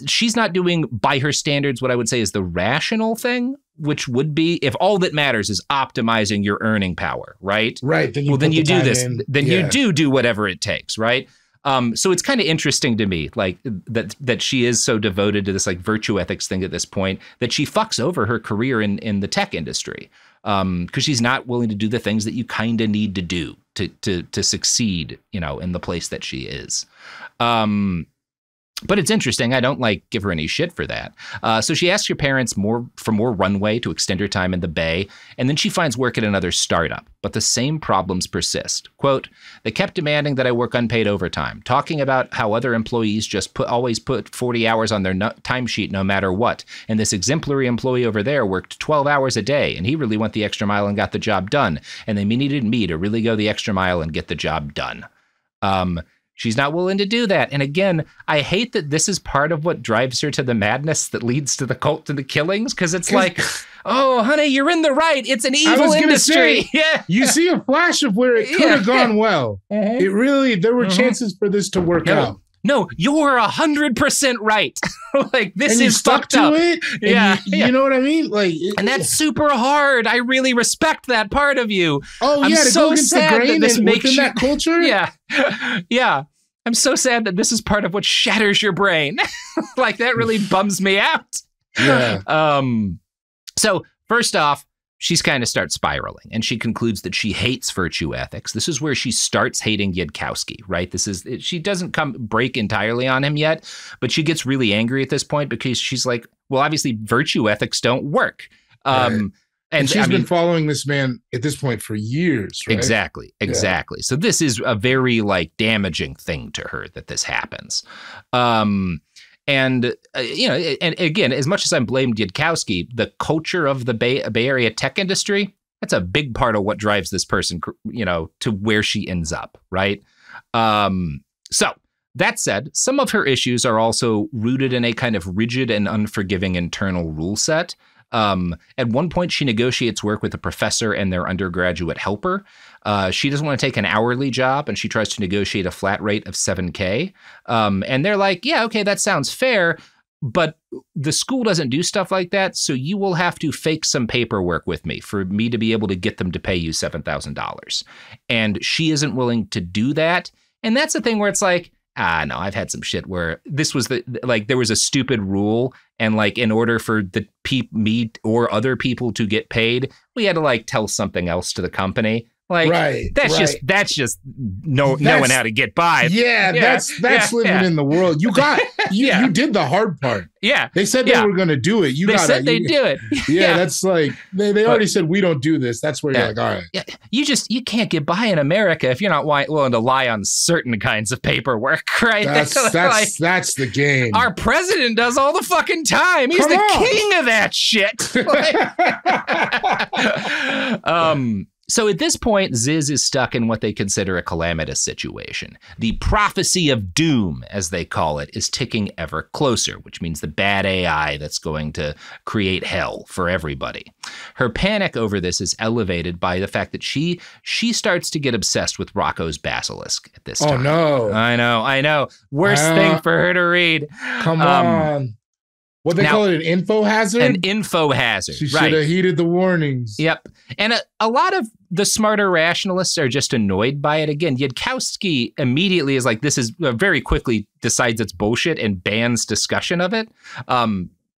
she's not doing by her standards what I would say is the rational thing, which would be if all that matters is optimizing your earning power, right? Right. Then you do this. Then you do whatever it takes, right? So it's kind of interesting to me, like that she is so devoted to this like virtue ethics thing at this point that she fucks over her career in the tech industry because she's not willing to do the things that you kind of need to do to succeed, in the place that she is. But it's interesting. I don't give her any shit for that. So she asks her parents for more runway to extend her time in the Bay. And then she finds work at another startup. But the same problems persist. Quote, they kept demanding that I work unpaid overtime, talking about how other employees just always put 40 hours on their timesheet no matter what. And this exemplary employee over there worked 12 hours a day. And he really went the extra mile and got the job done. And they needed me to really go the extra mile and get the job done. She's not willing to do that. And again, I hate that this is part of what drives her to the madness that leads to the cult and the killings. Because it's like, oh, honey, you're in the right. It's an evil industry. Yeah. You see a flash of where it could have gone well. Mm-hmm. There were chances for this to work out. No, you're 100% right. This is fucked up. It, you know what I mean? And that's super hard. I really respect that part of you. Oh, I'm so sad that this makes that culture. Yeah. I'm so sad that this is part of what shatters your brain. That really bums me out. Yeah. So first off, she's kind of starts spiraling and she concludes that she hates virtue ethics. This is where she starts hating Yudkowsky, right? She doesn't break entirely on him yet, but she gets really angry at this point because she's like, well, obviously virtue ethics don't work. Right. And she's been following this man at this point for years, right? Exactly. Yeah. So this is a very damaging thing to her that this happens. And again, as much as I'm blamed Yudkowsky, the culture of the Bay Area tech industry, that's a big part of what drives this person, to where she ends up, right? So that said, some of her issues are also rooted in a kind of rigid and unforgiving internal rule set. At one point, she negotiates work with a professor and their undergraduate helper. She doesn't want to take an hourly job, and she tries to negotiate a flat rate of $7K. And they're like, yeah, okay, that sounds fair, but the school doesn't do stuff like that, so you will have to fake some paperwork with me for me to be able to get them to pay you $7,000. And she isn't willing to do that. And that's the thing where it's like, no, I've had some shit where this was there was a stupid rule, and in order for me or other people to get paid, we had to tell something else to the company. That's just knowing how to get by. Yeah, that's living in the world. You did the hard part. Yeah. They said they were going to do it. They said they'd do it. Yeah, that's they already said we don't do this. That's where you're like, all right. Yeah, you can't get by in America if you're not willing to lie on certain kinds of paperwork, right? That's the game. Our president does all the fucking time. He's the king of that shit. So at this point, Ziz is stuck in what they consider a calamitous situation. The prophecy of doom, as they call it, is ticking ever closer, which means the bad AI that's going to create hell for everybody. Her panic over this is elevated by the fact that she starts to get obsessed with Rocco's Basilisk at this time. Oh, no. I know. Worst thing for her to read. Come on. What they call it, an info hazard? An info hazard. She should have heeded the warnings. Yep. And a lot of the smarter rationalists are just annoyed by it. Again, Yudkowsky immediately is like, this is very quickly decides it's bullshit and bans discussion of it.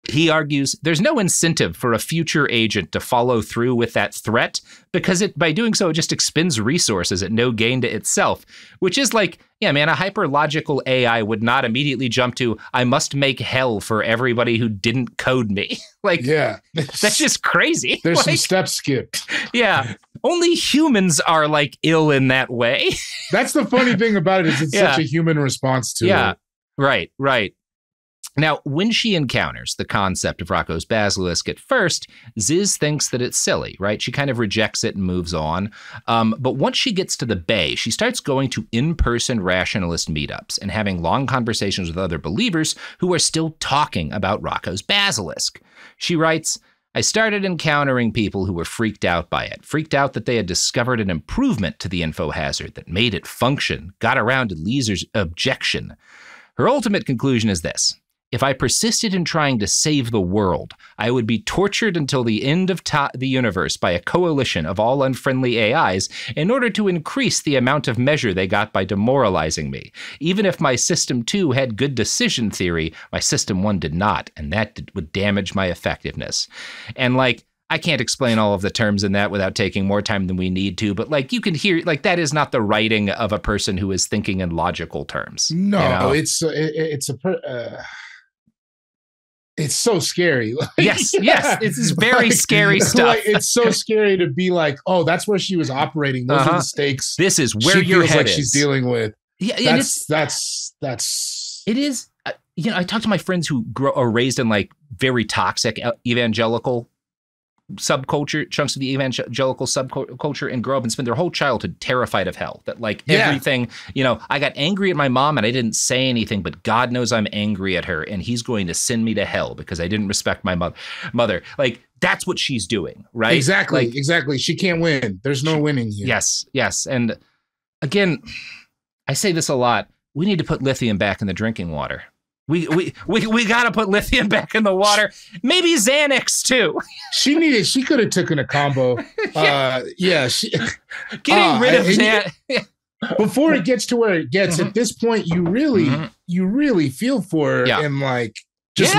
He argues there's no incentive for a future agent to follow through with that threat because by doing so, it just expends resources at no gain to itself, which is like, yeah, man, a hyperlogical AI would not immediately jump to, I must make hell for everybody who didn't code me. Like, yeah, that's just crazy. There's like, some steps skipped. Yeah. Only humans are like ill in that way. That's the funny thing about it is it's such a human response to it. Yeah, right. Now, when she encounters the concept of Rocco's basilisk at first, Ziz thinks that it's silly, right? She kind of rejects it and moves on. But once she gets to the Bay, she starts going to in-person rationalist meetups and having long conversations with other believers who are still talking about Rocco's basilisk. She writes, I started encountering people who were freaked out by it, freaked out that they had discovered an improvement to the info hazard that made it function, got around to Leeser's objection. Her ultimate conclusion is this. If I persisted in trying to save the world, I would be tortured until the end of the universe by a coalition of all unfriendly AIs in order to increase the amount of measure they got by demoralizing me. Even if my System 2 had good decision theory, my System 1 did not, and that would damage my effectiveness. And like, I can't explain all of the terms in that without taking more time than we need to, but like you can hear, like that is not the writing of a person who is thinking in logical terms. No, you know? It's so scary. Like, yes, it's very scary stuff. Like, it's so scary to be like, oh, that's where she was operating. Those are the stakes. This is where your head is. She's dealing with. Yeah, that's. It is. You know, I talk to my friends who are raised in like very toxic evangelical subculture, chunks of the evangelical subculture, and grow up and spend their whole childhood terrified of hell. That like everything, you know, I got angry at my mom and I didn't say anything, but God knows I'm angry at her and he's going to send me to hell because I didn't respect my mother. Like, that's what she's doing, right? Exactly, like, exactly. She can't win. There's no winning here. Yes. And again, I say this a lot. We need to put lithium back in the drinking water. We got to put lithium back in the water. Maybe Xanax too. She could have taken a combo. Getting rid of Xanax. Before it gets to where it gets, at this point, you really feel for her and like just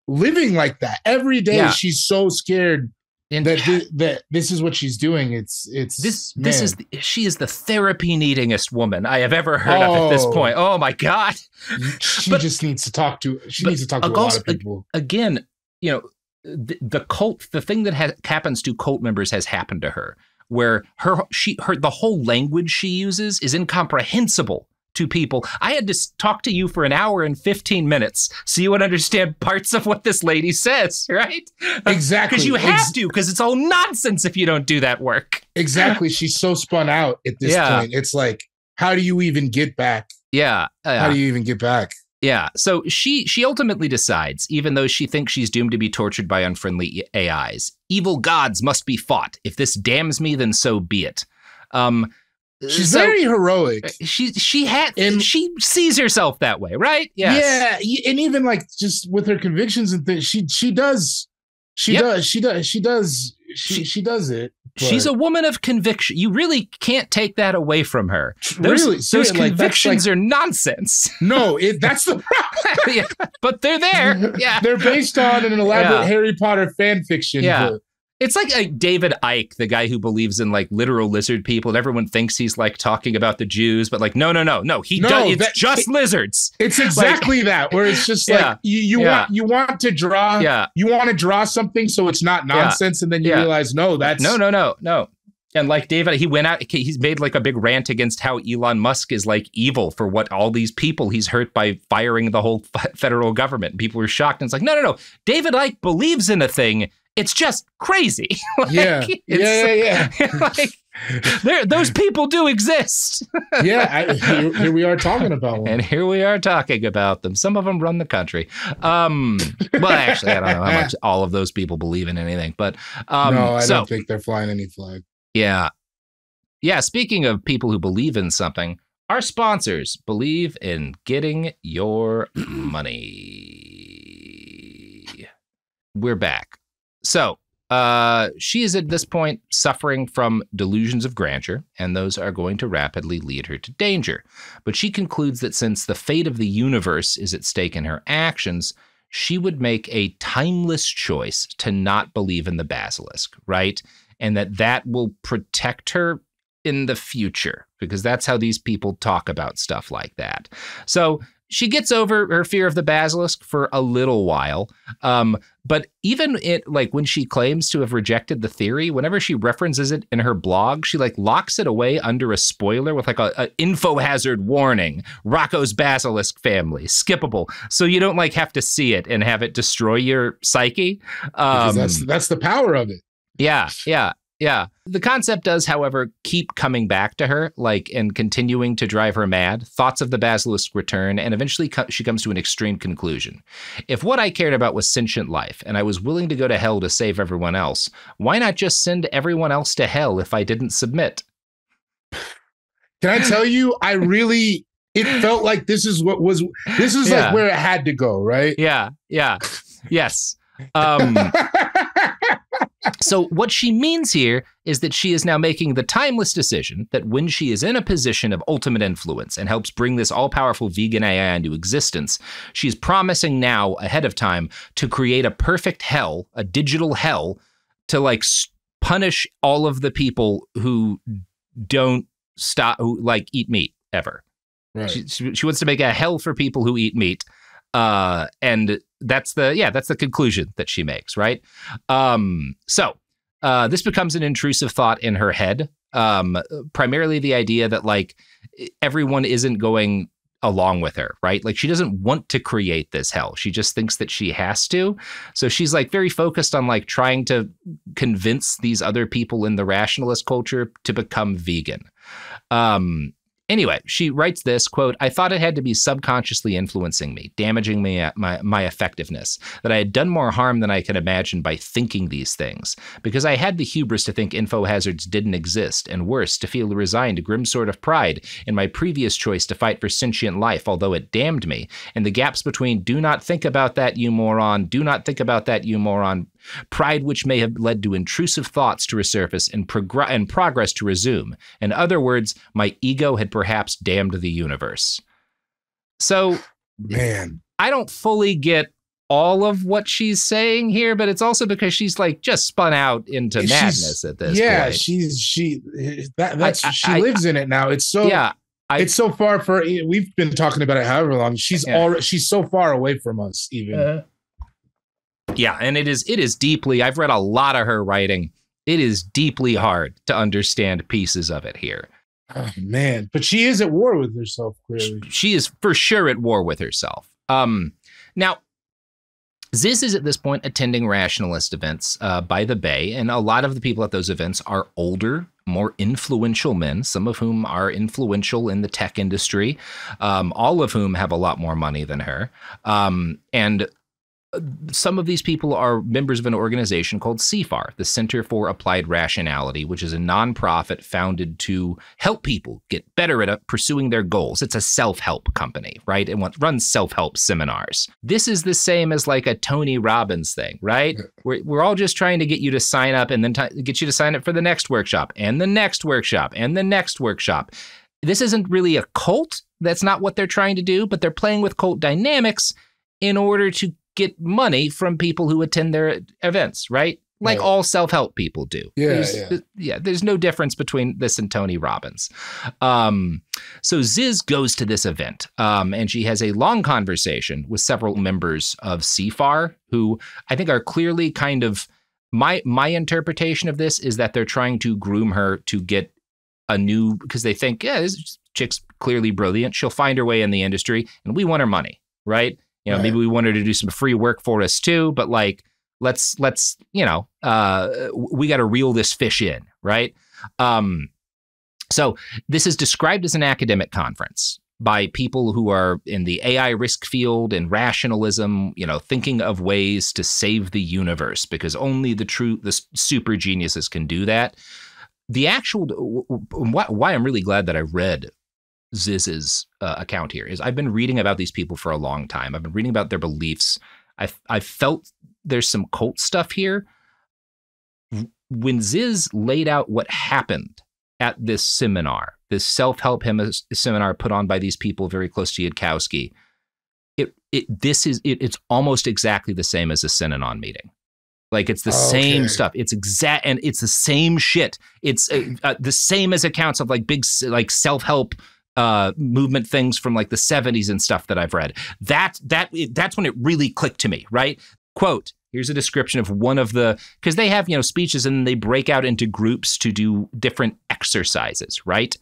living like that every day. Yeah. She's so scared. And that this is what she's doing. She is the therapy needingest woman I have ever heard of at this point. Oh my God. She needs to talk to a lot of people. Again, you know, the cult, the thing that happens to cult members has happened to her, where the whole language she uses is incomprehensible to people. I had to talk to you for an hour and 15 minutes so you would understand parts of what this lady says, right? Exactly. Because you have to, because it's all nonsense if you don't do that work. Exactly. She's so spun out at this point. It's like, how do you even get back? Yeah. How do you even get back? Yeah. So she ultimately decides, even though she thinks she's doomed to be tortured by unfriendly AIs, evil gods must be fought. If this damns me, then so be it. She's very heroic. She sees herself that way, right? Yes. Yeah, and even like just with her convictions and things, she does it. She's a woman of conviction. You really can't take that away from her. Those convictions are nonsense. No, that's the problem. But they're there. Yeah, they're based on an elaborate Harry Potter fan fiction. Yeah. It's like David Icke, the guy who believes in like literal lizard people, and everyone thinks he's like talking about the Jews, but like no. It's just lizards. It's exactly that, where it's just like you want to draw something so it's not nonsense, and then you realize no. And like David, he's made like a big rant against how Elon Musk is like evil for what all these people he's hurt by firing the whole federal government. And people were shocked, and it's like no. David Icke believes in a thing. It's just crazy. Yeah. Like, those people do exist. Here we are talking about them. And here we are talking about them. Some of them run the country. Well, actually, I don't know how much all of those people believe in anything. But no, I don't think they're flying any flag. Yeah. Yeah, speaking of people who believe in something, our sponsors believe in getting your money. we're back. So she is at this point suffering from delusions of grandeur, and those are going to rapidly lead her to danger. But she concludes that since the fate of the universe is at stake in her actions, she would make a timeless choice to not believe in the basilisk, right? And that will protect her in the future, because that's how these people talk about stuff like that. So she gets over her fear of the basilisk for a little while. But even when she claims to have rejected the theory, whenever she references it in her blog, she locks it away under a spoiler with a info hazard warning, Rocco's basilisk family, skippable. So you don't have to see it and have it destroy your psyche. Because that's the power of it. Yeah. The concept does, however, keep coming back to her, and continuing to drive her mad. Thoughts of the basilisk return, and eventually she comes to an extreme conclusion. If what I cared about was sentient life, and I was willing to go to hell to save everyone else, why not just send everyone else to hell if I didn't submit? Can I tell you, it felt like this is where it had to go, right? Yeah. Yes. So what she means here is that she is now making the timeless decision that when she is in a position of ultimate influence and helps bring this all-powerful vegan AI into existence, she's promising now ahead of time to create a perfect hell, a digital hell, to punish all of the people who don't eat meat ever. Right. She wants to make a hell for people who eat meat. And that's the conclusion that she makes, right? So this becomes an intrusive thought in her head. Primarily the idea that everyone isn't going along with her, right? She doesn't want to create this hell. She just thinks that she has to. So she's very focused on trying to convince these other people in the rationalist culture to become vegan. Anyway, she writes this, quote, I thought it had to be subconsciously influencing me, damaging me at my effectiveness, that I had done more harm than I could imagine by thinking these things, because I had the hubris to think info hazards didn't exist, and worse, to feel a resigned, grim sort of pride in my previous choice to fight for sentient life, although it damned me, and the gaps between do not think about that, you moron, do not think about that, you moron, pride which may have led to intrusive thoughts to resurface and progress to resume. In other words, my ego had perhaps damned the universe. So, man, I don't fully get all of what she's saying here, but it's also because she's just spun out into madness at this point. Yeah, she lives in it now. It's so it's so far for. We've been talking about it however long. She's so far away from us even. Yeah, and it is deeply, I've read a lot of her writing. It is deeply hard to understand pieces of it here. Oh, man, but she is at war with herself, clearly. She is for sure at war with herself. Now, Ziz is at this point attending rationalist events by the Bay, and a lot of the people at those events are older, more influential men, some of whom are influential in the tech industry, all of whom have a lot more money than her. And some of these people are members of an organization called CFAR, the Center for Applied Rationality, which is a nonprofit founded to help people get better at pursuing their goals. It's a self-help company, right? And runs self-help seminars. This is the same as a Tony Robbins thing, right? We're all just trying to get you to sign up and then get you to sign up for the next workshop and the next workshop and the next workshop. This isn't really a cult. That's not what they're trying to do, but they're playing with cult dynamics in order to get money from people who attend their events, right? All self-help people do. There's no difference between this and Tony Robbins. So Ziz goes to this event, and she has a long conversation with several members of CFAR, who I think are clearly kind of, my interpretation of this is that they're trying to groom her to get because they think, this chick's clearly brilliant. She'll find her way in the industry, and we want her money, right? Maybe we want her to do some free work for us too, but let's we got to reel this fish in, right? So this is described as an academic conference by people who are in the AI risk field and rationalism, thinking of ways to save the universe because only the super geniuses can do that. The actual, why I'm really glad that I read Ziz's account here is I've been reading about these people for a long time. I've been reading about their beliefs. I felt there's some cult stuff here. When Ziz laid out what happened at this seminar, this self-help seminar put on by these people very close to Yudkowsky, it's almost exactly the same as a Synanon meeting. Like, it's the same stuff. It's and it's the same shit. It's the same as accounts of like big like self-help movement things from like the 70s and stuff that I've read. That's when it really clicked to me, right? Quote, here's a description of one of the, because they have, speeches and they break out into groups to do different exercises, right?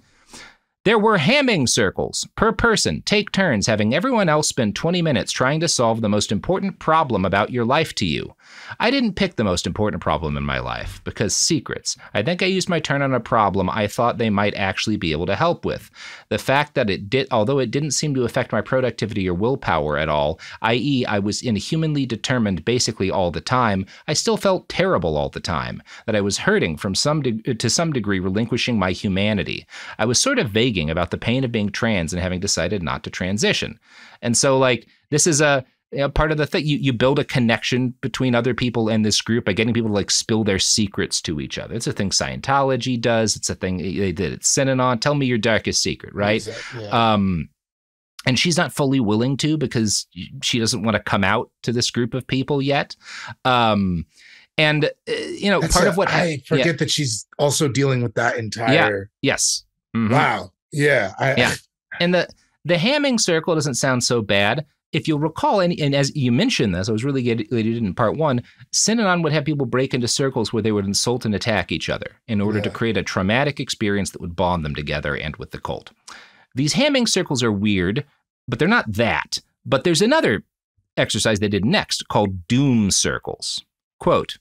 There were Hamming circles per person. Take turns having everyone else spend 20 minutes trying to solve the most important problem about your life to you. I didn't pick the most important problem in my life because secrets. I think I used my turn on a problem I thought they might actually be able to help with. The fact that it did, although it didn't seem to affect my productivity or willpower at all, i.e. I was inhumanly determined basically all the time, I still felt terrible all the time, that I was hurting from to some degree relinquishing my humanity. I was sort of vague about the pain of being trans and having decided not to transition. And so like, this is a part of the thing. You build a connection between other people in this group by getting people to like spill their secrets to each other. It's a thing Scientology does. It's a thing they did at Synanon. Tell me your darkest secret, right? Exactly, yeah. And she's not fully willing to because she doesn't want to come out to this group of people yet. And part of what I forget that she's also dealing with that entire. Yeah. Yes. Mm-hmm. Wow. Yeah. And the Hamming circle doesn't sound so bad. If you'll recall, and as you mentioned this, I was really glad you did in part one, Synanon would have people break into circles where they would insult and attack each other in order to create a traumatic experience that would bond them together and with the cult. These Hamming circles are weird, but they're not that. But there's another exercise they did next called doom circles. Quote,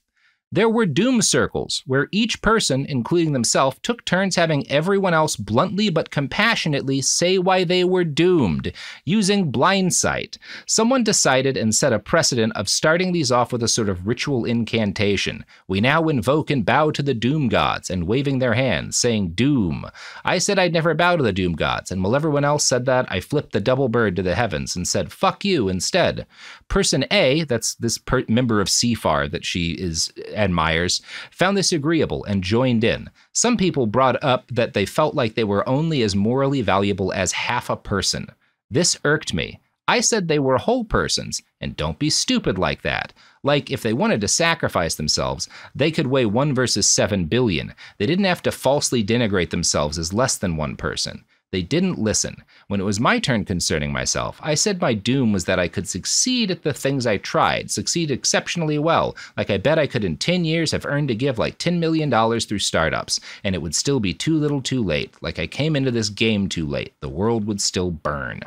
there were doom circles where each person, including themselves, took turns having everyone else bluntly but compassionately say why they were doomed, using blindsight. Someone decided and set a precedent of starting these off with a sort of ritual incantation. We now invoke and bow to the doom gods, and waving their hands, saying doom. I said I'd never bow to the doom gods, and while everyone else said that, I flipped the double bird to the heavens and said, fuck you instead. Person A, that's this member of CFAR that she admires, found this agreeable and joined in. Some people brought up that they felt like they were only as morally valuable as half a person. This irked me. I said they were whole persons, and don't be stupid like that. Like, if they wanted to sacrifice themselves, they could weigh 1 versus 7 billion. They didn't have to falsely denigrate themselves as less than one person. They didn't listen. When it was my turn concerning myself, I said my doom was that I could succeed at the things I tried, succeed exceptionally well, like I bet I could in 10 years have earned to give like $10 million through startups, and it would still be too little too late, like I came into this game too late, the world would still burn.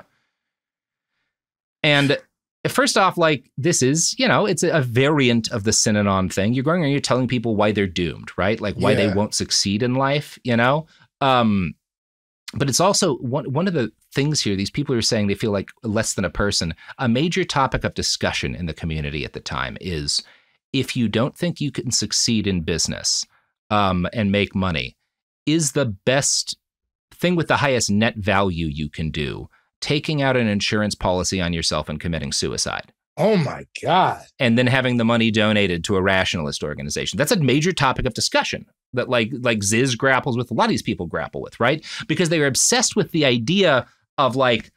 And first off, like, this is, it's a variant of the Synanon thing. You're going around, you're telling people why they're doomed, right? Like why they won't succeed in life, But it's also one of the things here, these people are saying they feel like less than a person. A major topic of discussion in the community at the time is if you don't think you can succeed in business and make money, is the best thing with the highest net value you can do taking out an insurance policy on yourself and committing suicide. Oh my God. And then having the money donated to a rationalist organization. That's a major topic of discussion that like Ziz grapples with, a lot of these people grapple with, right? Because they are obsessed with the idea of like,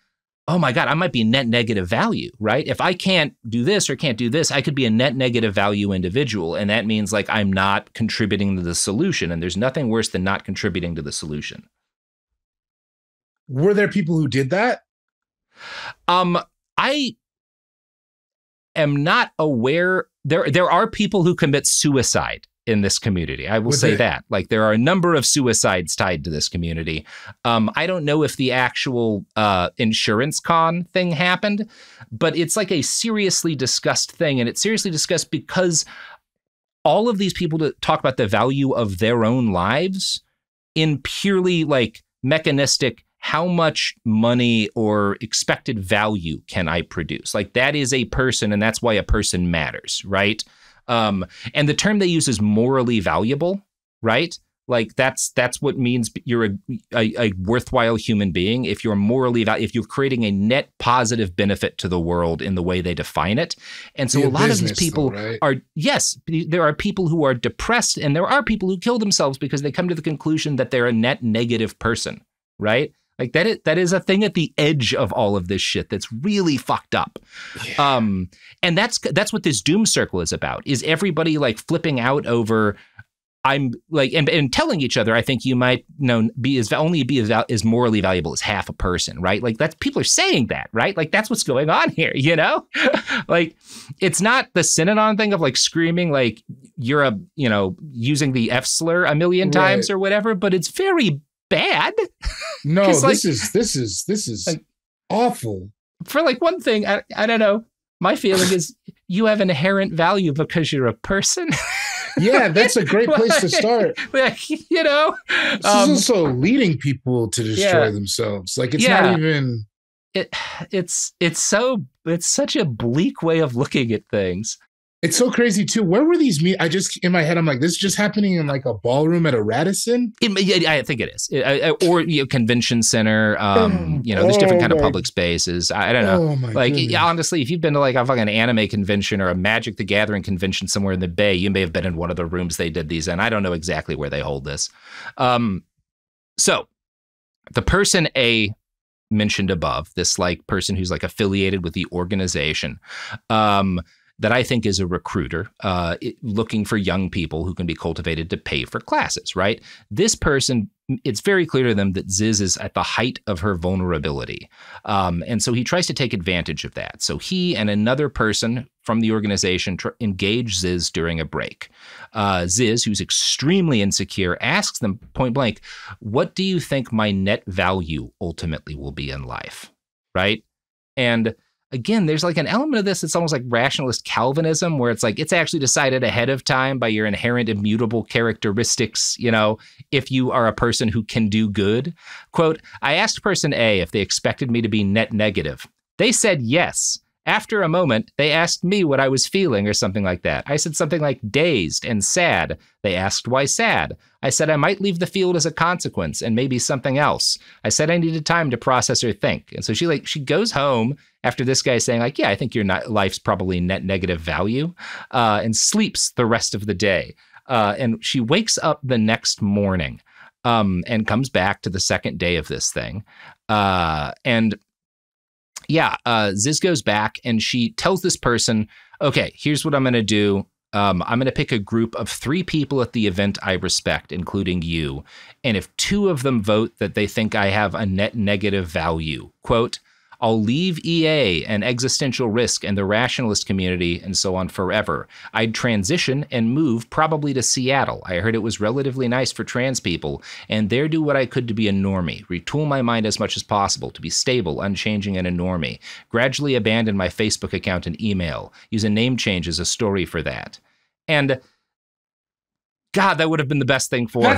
oh my God, I might be net negative value, right? If I can't do this or can't do this, I could be a net negative value individual. And that means like I'm not contributing to the solution. And there's nothing worse than not contributing to the solution. Were there people who did that? I am not aware. There are people who commit suicide in this community. I will say that. Like there are a number of suicides tied to this community. I don't know if the actual insurance con thing happened, but it's like a seriously discussed thing. And it's seriously discussed because all of these people talk about the value of their own lives in purely like mechanistic, how much money or expected value can I produce? Like that is a person, and that's why a person matters, right? And the term they use is morally valuable, right? Like that's what means you're a worthwhile human being if you're morally if you're creating a net positive benefit to the world in the way they define it. And so a lot of these people are, yes, there are people who are depressed, and there are people who kill themselves because they come to the conclusion that they're a net negative person, right? Like that is a thing at the edge of all of this shit that's really fucked up. Yeah. And that's what this doom circle is about, is everybody like flipping out over, I'm like, and telling each other, I think you might be as morally valuable as half a person, right? Like that's, people are saying that, right? Like that's what's going on here, you know? Like it's not the Synanon thing of like screaming like you're a, using the F slur a million times or whatever, but it's very bad. No, this is like, awful. For like one thing, I don't know. My feeling is you have inherent value because you're a person. Yeah, that's a great place to start. This is also leading people to destroy themselves. Like it's not even. It's such a bleak way of looking at things. It's so crazy too. Where were these I just, in my head, I'm like, this is just happening in like a ballroom at a Radisson? I think it is. Or convention center. There's different kind of public spaces. I don't know. Like, honestly, if you've been to like a fucking anime convention or a Magic the Gathering convention somewhere in the Bay, you may have been in one of the rooms they did these in. I don't know exactly where they hold this. So the person A mentioned above, this like person who's like affiliated with the organization, that I think is a recruiter looking for young people who can be cultivated to pay for classes, right? This person, it's very clear to them that Ziz is at the height of her vulnerability. And so he tries to take advantage of that. So he and another person from the organization engage Ziz during a break. Ziz, who's extremely insecure, asks them point blank, what do you think my net value ultimately will be in life, right? And again, there's like an element of this that's almost like rationalist Calvinism, where it's like it's actually decided ahead of time by your inherent immutable characteristics, if you are a person who can do good. Quote, I asked person A if they expected me to be net negative. They said yes. After a moment, they asked me what I was feeling or something like that. I said something like dazed and sad. They asked why sad. I said I might leave the field as a consequence and maybe something else. I said I needed time to process or think. And so she goes home after this guy saying like, yeah, I think your life's probably net negative value, and sleeps the rest of the day. And she wakes up the next morning and comes back to the second day of this thing. Ziz goes back and she tells this person, okay, here's what I'm going to do. I'm going to pick a group of 3 people at the event I respect, including you. And if 2 of them vote that they think I have a net negative value, quote, I'll leave EA and existential risk and the rationalist community and so on forever. I'd transition and move probably to Seattle. I heard it was relatively nice for trans people, and there do what I could to be a normie, retool my mind as much as possible to be stable, unchanging, and a normie. Gradually abandon my Facebook account and email. Use a name change as a story for that. And God, that would have been the best thing for her.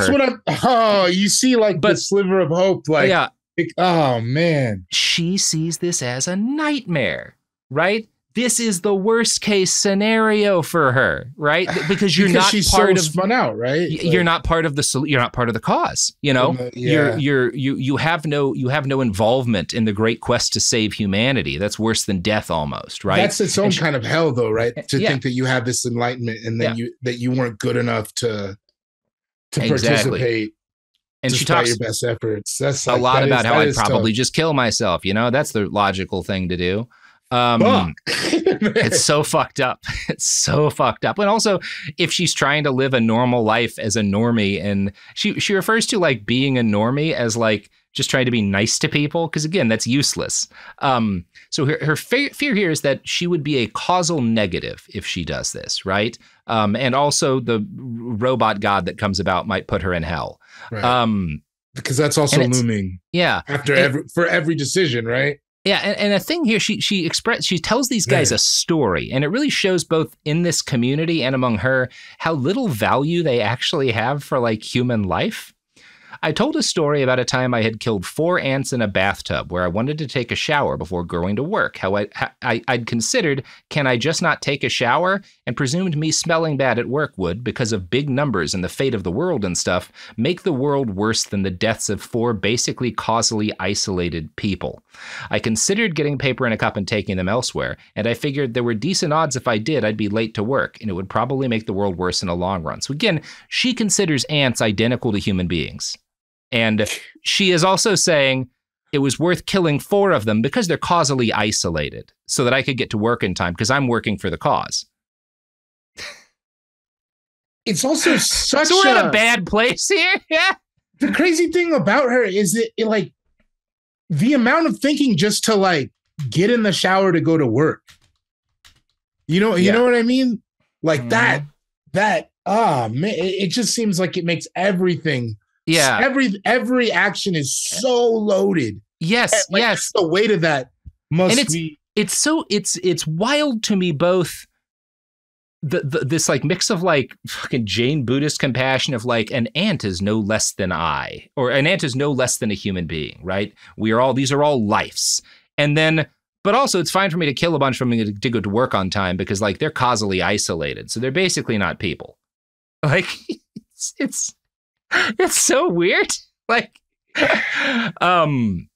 That's what you see like the sliver of hope. Like, yeah. Oh, man. She sees this as a nightmare, right? This is the worst case scenario for her, right? Because you're not she's part so of spun out, right? You're not part of you're not part of the cause, Yeah. You have no involvement in the great quest to save humanity. That's worse than death almost, right? That's its own kind of hell though, right? To think that you have this enlightenment and then you weren't good enough to participate. And she talks your best efforts. That's a lot about how I'd probably just kill myself. That's the logical thing to do. It's so fucked up. It's so fucked up. And also, if she's trying to live a normal life as a normie, and she refers to like being a normie as like just trying to be nice to people, because again, that's useless. So her fear here is that she would be a causal negative if she does this, right? And also the robot god that comes about might put her in hell. Right. Because that's also looming. Yeah. For every decision, right? Yeah, and a thing here, she tells these guys a story, and it really shows both in this community and among her how little value they actually have for like human life. I told a story about a time I had killed 4 ants in a bathtub where I wanted to take a shower before going to work. How I'd considered, can I just not take a shower? And presumed me smelling bad at work would, because of big numbers and the fate of the world and stuff, make the world worse than the deaths of 4 basically causally isolated people. I considered getting paper in a cup and taking them elsewhere, and I figured there were decent odds if I did, I'd be late to work, and it would probably make the world worse in the long run. So again, she considers ants identical to human beings. And she is also saying it was worth killing 4 of them because they're causally isolated so that I could get to work in time because I'm working for the cause. It's also such so we're in a bad place here. Yeah. The crazy thing about her is that like the amount of thinking just to like get in the shower to go to work. You know what I mean? Like that, man, it just seems like it makes everything. Yeah. Every action is so loaded. Yes. Like, yes. The weight of that must be. It's wild to me, both this like mix of like fucking Jain Buddhist compassion of like an ant is no less than I, or an ant is no less than a human being, right? These are all lives. And then, but also it's fine for me to kill a bunch of them to go to work on time because like they're causally isolated. So they're basically not people. Like it's so weird. Like, and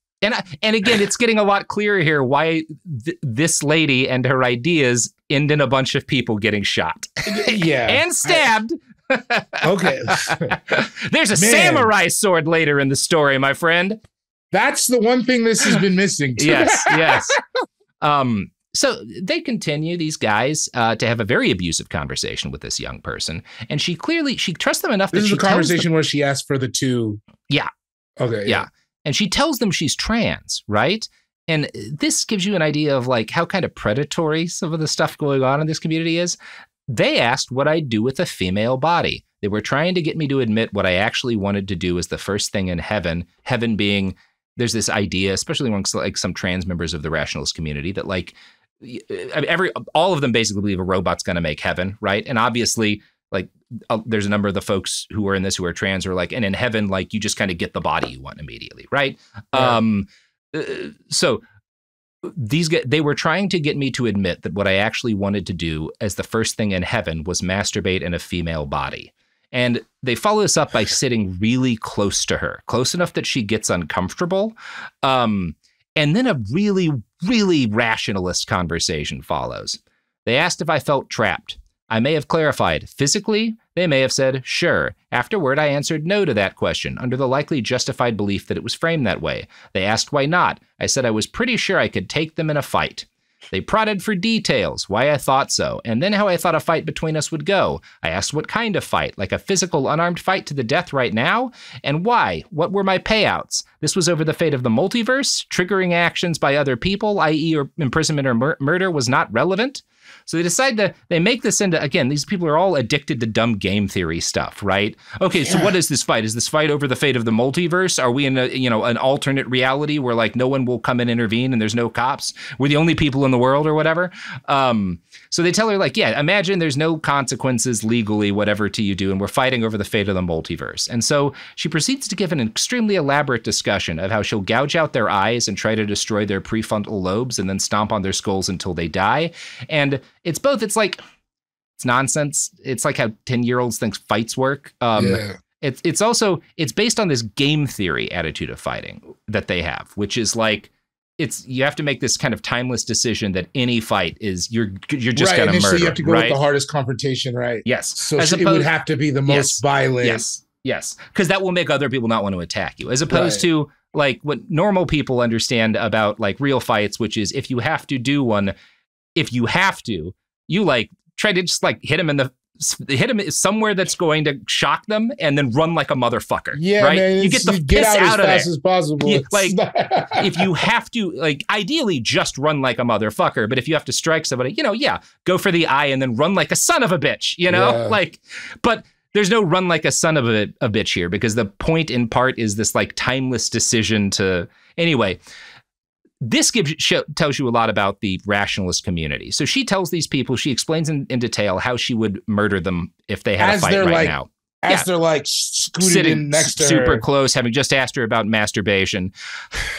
again, it's getting a lot clearer here why this lady and her ideas end in a bunch of people getting shot. Yeah. And stabbed. Okay. There's a samurai sword later in the story, my friend. That's the one thing this has been missing. Yes. So they continue, these guys, to have a very abusive conversation with this young person. And she trusts them enough that she tells them. This is the conversation where she asked for the 2. Yeah. Okay. Yeah. And she tells them she's trans, right? And this gives you an idea of like how kind of predatory some of the stuff going on in this community is. They asked what I'd do with a female body. They were trying to get me to admit what I actually wanted to do as the first thing in heaven. Heaven being, there's this idea, especially amongst like some trans members of the rationalist community, that like all of them basically believe a robot's going to make heaven, right? And obviously, like there's a number of the folks who are in this who are trans who are like, and in heaven, like you just kind of get the body you want immediately, right? Yeah. So these guys, they were trying to get me to admit that what I actually wanted to do as the first thing in heaven was masturbate in a female body. And they follow this up by sitting really close to her, close enough that she gets uncomfortable. And then a really, really rationalist conversation follows. They asked if I felt trapped. I may have clarified physically. They may have said, sure. Afterward, I answered no to that question, under the likely justified belief that it was framed that way. They asked why not. I said I was pretty sure I could take them in a fight. They prodded for details, why I thought so, and then how I thought a fight between us would go. I asked what kind of fight, like a physical, unarmed fight to the death right now? And why? What were my payouts? This was over the fate of the multiverse? Triggering actions by other people, i.e. or imprisonment or murder, was not relevant? So they decide they make this into, again, these people are all addicted to dumb game theory stuff, right? Okay, so what is this fight? Is this fight over the fate of the multiverse? Are we in an alternate reality where like no one will come and intervene and there's no cops? We're the only people in the world or whatever. So they tell her like, yeah, imagine there's no consequences legally, whatever to you do, and we're fighting over the fate of the multiverse. And so she proceeds to give an extremely elaborate discussion of how she'll gouge out their eyes and try to destroy their prefrontal lobes and then stomp on their skulls until they die. And it's both, it's nonsense. It's like how 10-year-olds think fights work. It's also, it's based on this game theory attitude of fighting that they have, which is like, you have to make this kind of timeless decision that any fight is, you're just going to murder. You have to go with the hardest confrontation, right? Yes. So it would have to be the most violent. Yes. Because that will make other people not want to attack you, as opposed to like what normal people understand about like real fights, which is if you have to do one, you like try to just like hit him somewhere that's going to shock them and then run like a motherfucker. Yeah, right? Man, you get the piss out of it as fast as possible. Like if you have to, like ideally just run like a motherfucker, but if you have to strike somebody, go for the eye and then run like a son of a bitch, but there's no run like a son of a bitch here because the point in part is this like timeless decision to, anyway. This tells you a lot about the rationalist community. So she tells these people, she explains in detail how she would murder them if they had a fight right now. As they're like scooted sitting in next to super her. close, having just asked her about masturbation.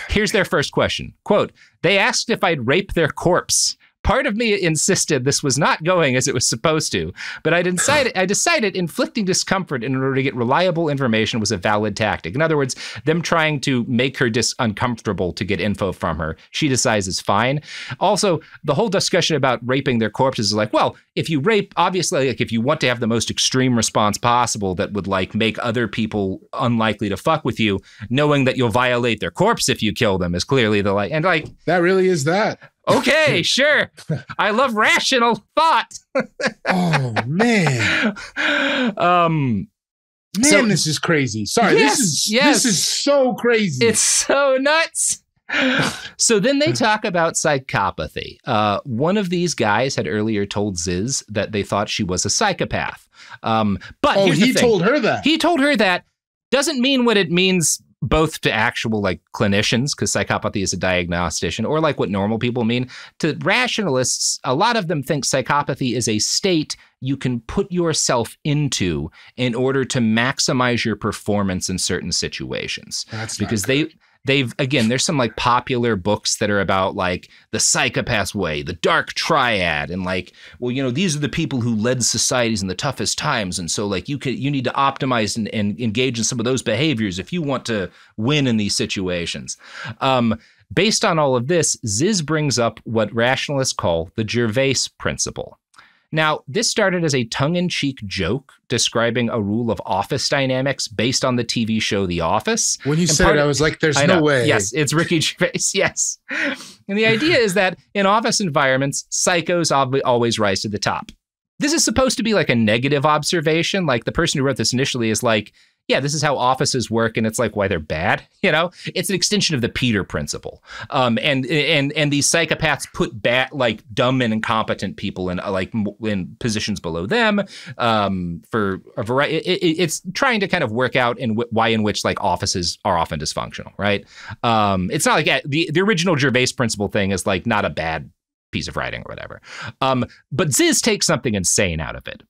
Here's their first question. Quote, they asked if I'd rape their corpse. Part of me insisted this was not going as it was supposed to, but I decided inflicting discomfort in order to get reliable information was a valid tactic. In other words, them trying to make her uncomfortable to get info from her, she decides is fine. Also, the whole discussion about raping their corpses is like, well, if you rape, obviously, like if you want to have the most extreme response possible that would like make other people unlikely to fuck with you, knowing that you'll violate their corpse if you kill them is clearly the like, and like that really is that. Okay, sure. I love rational thought. Oh man. This is crazy. Sorry, this is so crazy. It's so nuts. So then they talk about psychopathy. One of these guys had earlier told Ziz that they thought she was a psychopath. But here's the thing. Told her that. He told her that doesn't mean what it means both to actual like clinicians, because psychopathy is a diagnostician, or like what normal people mean. To rationalists, a lot of them think psychopathy is a state you can put yourself into in order to maximize your performance in certain situations. That's because they've again, there's some like popular books that are about like the psychopath's way, the dark triad, and like, well, you know, these are the people who led societies in the toughest times, and so like you need to optimize and engage in some of those behaviors if you want to win in these situations. Based on all of this, Ziz brings up what rationalists call the Gervais principle. Now, this started as a tongue-in-cheek joke describing a rule of office dynamics based on the TV show The Office. When you said it, I was like, there's no way. Yes, it's Ricky Gervais, yes. And the idea is that in office environments, psychos always rise to the top. This is supposed to be like a negative observation. Like the person who wrote this initially is like, yeah, this is how offices work, and it's like why they're bad. You know, it's an extension of the Peter principle. And these psychopaths put like dumb and incompetent people in like in positions below them for a variety. It's trying to kind of work out why in which like offices are often dysfunctional, right? It's not like the original Gervais principle thing is like not a bad piece of writing or whatever. But Ziz takes something insane out of it.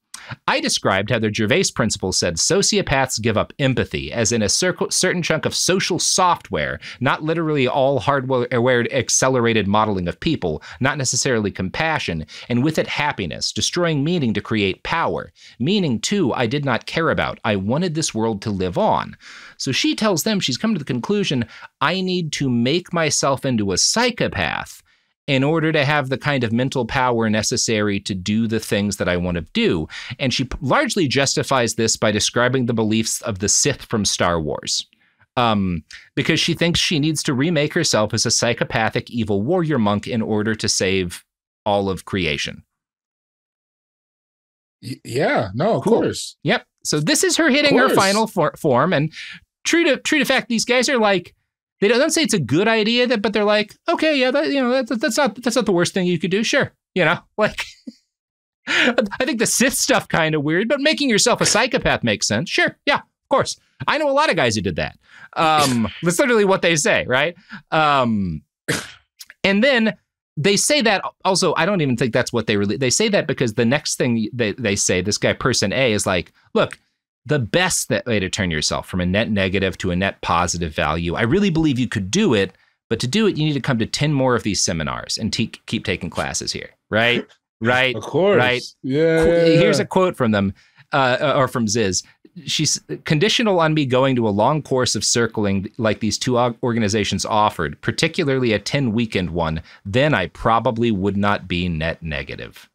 I described how the Gervais principle said sociopaths give up empathy, as in a certain chunk of social software, not literally all hardwired accelerated modeling of people, not necessarily compassion, and with it happiness, destroying meaning to create power. Meaning, too, I did not care about. I wanted this world to live on. So she tells them she's come to the conclusion, I need to make myself into a psychopath in order to have the kind of mental power necessary to do the things that I want to do. And she largely justifies this by describing the beliefs of the Sith from Star Wars. Because she thinks she needs to remake herself as a psychopathic evil warrior monk in order to save all of creation. Yeah, no, of course. Yep. So this is her hitting her final form. And true to fact, these guys are like, they don't say it's a good idea, but they're like, okay, yeah, that's not the worst thing you could do. Sure, you know, like I think the Sith stuff kind of weird, but making yourself a psychopath makes sense. Sure, yeah, of course. I know a lot of guys who did that. That's literally what they say, right? And then they say that also. I don't even think that's what they say that because the next thing they say, this guy person A is like, look. The best way to turn yourself from a net negative to a net positive value. I really believe you could do it, but to do it, you need to come to 10 more of these seminars and keep taking classes here, right? Right. Of course. Right. Yeah. Here's a quote from them, or from Ziz. She's conditional on me going to a long course of circling like these two organizations offered, particularly a 10-weekend one. Then I probably would not be net negative.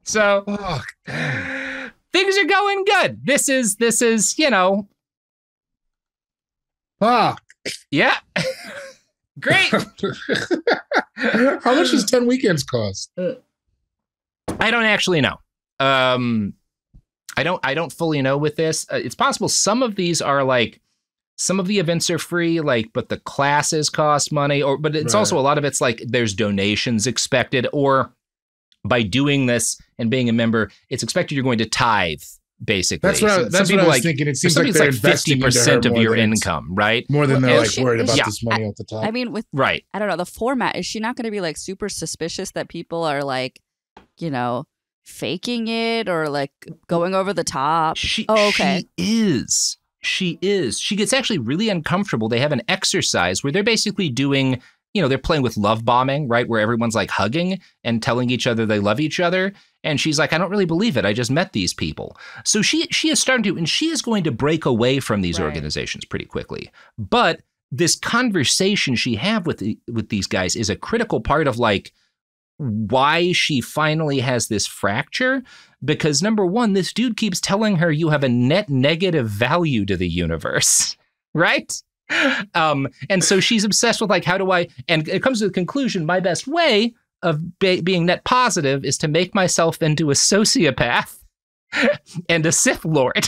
So. Oh, things are going good. This is, you know. Fuck. Yeah. Great. How much does 10 weekends cost? I don't actually know. I don't fully know with this. It's possible some of these are like, some of the events are free, like, but the classes cost money, but it's also a lot of it's like there's donations expected, or by doing this and being a member, it's expected you're going to tithe, basically. That's what I was thinking. It seems like they're like 50% of your income, right? More than they're like worried about this money at the top. I mean, I don't know, the format, is she not going to be like super suspicious that people are like, you know, faking it or like going over the top? She is. She gets actually really uncomfortable. They have an exercise where they're basically doing, they're playing with love bombing, right? Where everyone's like hugging and telling each other they love each other. And she's like, I don't really believe it. I just met these people. So she is starting to, and she is going to break away from these organizations pretty quickly. But this conversation she have with these guys is a critical part of like why she finally has this fracture. Because number one, this dude keeps telling her you have a net negative value to the universe, right? And so she's obsessed with like, how do I, and it comes to the conclusion, my best way of being net positive is to make myself into a sociopath and a Sith Lord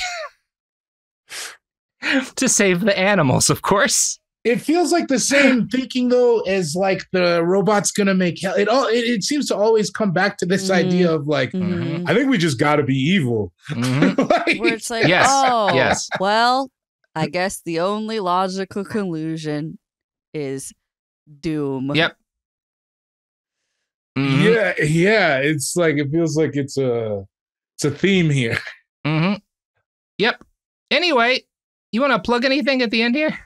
to save the animals, of course. It feels like the same thinking though as like the robot's gonna make hell. It seems to always come back to this idea of like, I think we just gotta be evil. Where it's like, yes. Well, I guess the only logical conclusion is doom. Yep. Yeah. It's like it feels like it's a theme here. Yep. Anyway, you want to plug anything at the end here?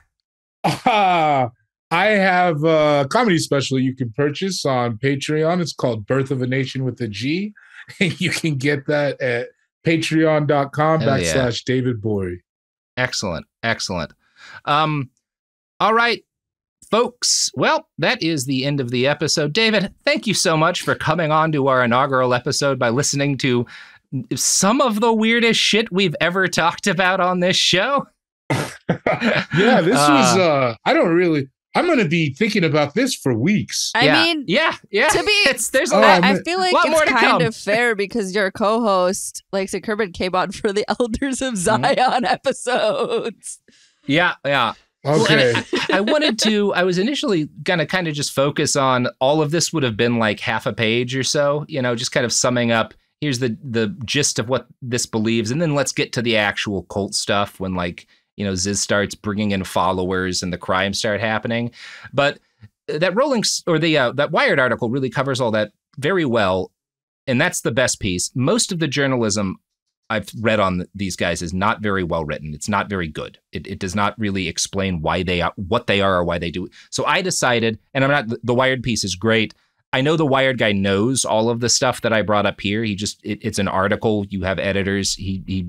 I have a comedy special you can purchase on Patreon. It's called Birth of a Nation with a G. And you can get that at patreon.com/David Bory. Excellent. All right, folks. Well, that is the end of the episode. David, thank you so much for coming on to our inaugural episode by listening to some of the weirdest shit we've ever talked about on this show. Yeah, this was, I'm going to be thinking about this for weeks. I mean, yeah. To be, there's I feel like it's kind of fair because your co-host, Lexi Kerman, came on for the Elders of Zion episodes. Yeah. Okay. Well, I was initially going to kind of just focus on all of this would have been like half a page or so, just kind of summing up. Here's the gist of what this believes. And then let's get to the actual cult stuff when like, Ziz starts bringing in followers and the crimes start happening. But that that Wired article really covers all that very well. And that's the best piece. Most of the journalism I've read on these guys is not very well written. It's not very good. It does not really explain why they are, what they are, or why they do it. So I decided, and the Wired piece is great. I know the Wired guy knows all of the stuff that I brought up here. It's an article. You have editors. He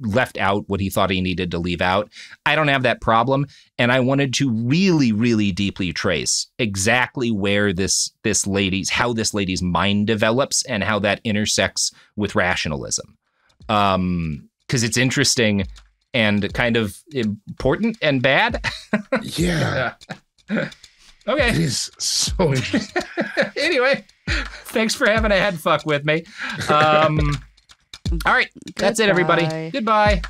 left out what he thought he needed to leave out. I don't have that problem. And I wanted to really, really deeply trace exactly where how this lady's mind develops and how that intersects with rationalism. Because it's interesting and kind of important and bad. Yeah. Okay. It is so interesting. Anyway, thanks for having a head fuck with me. All right. That's it, everybody. Goodbye.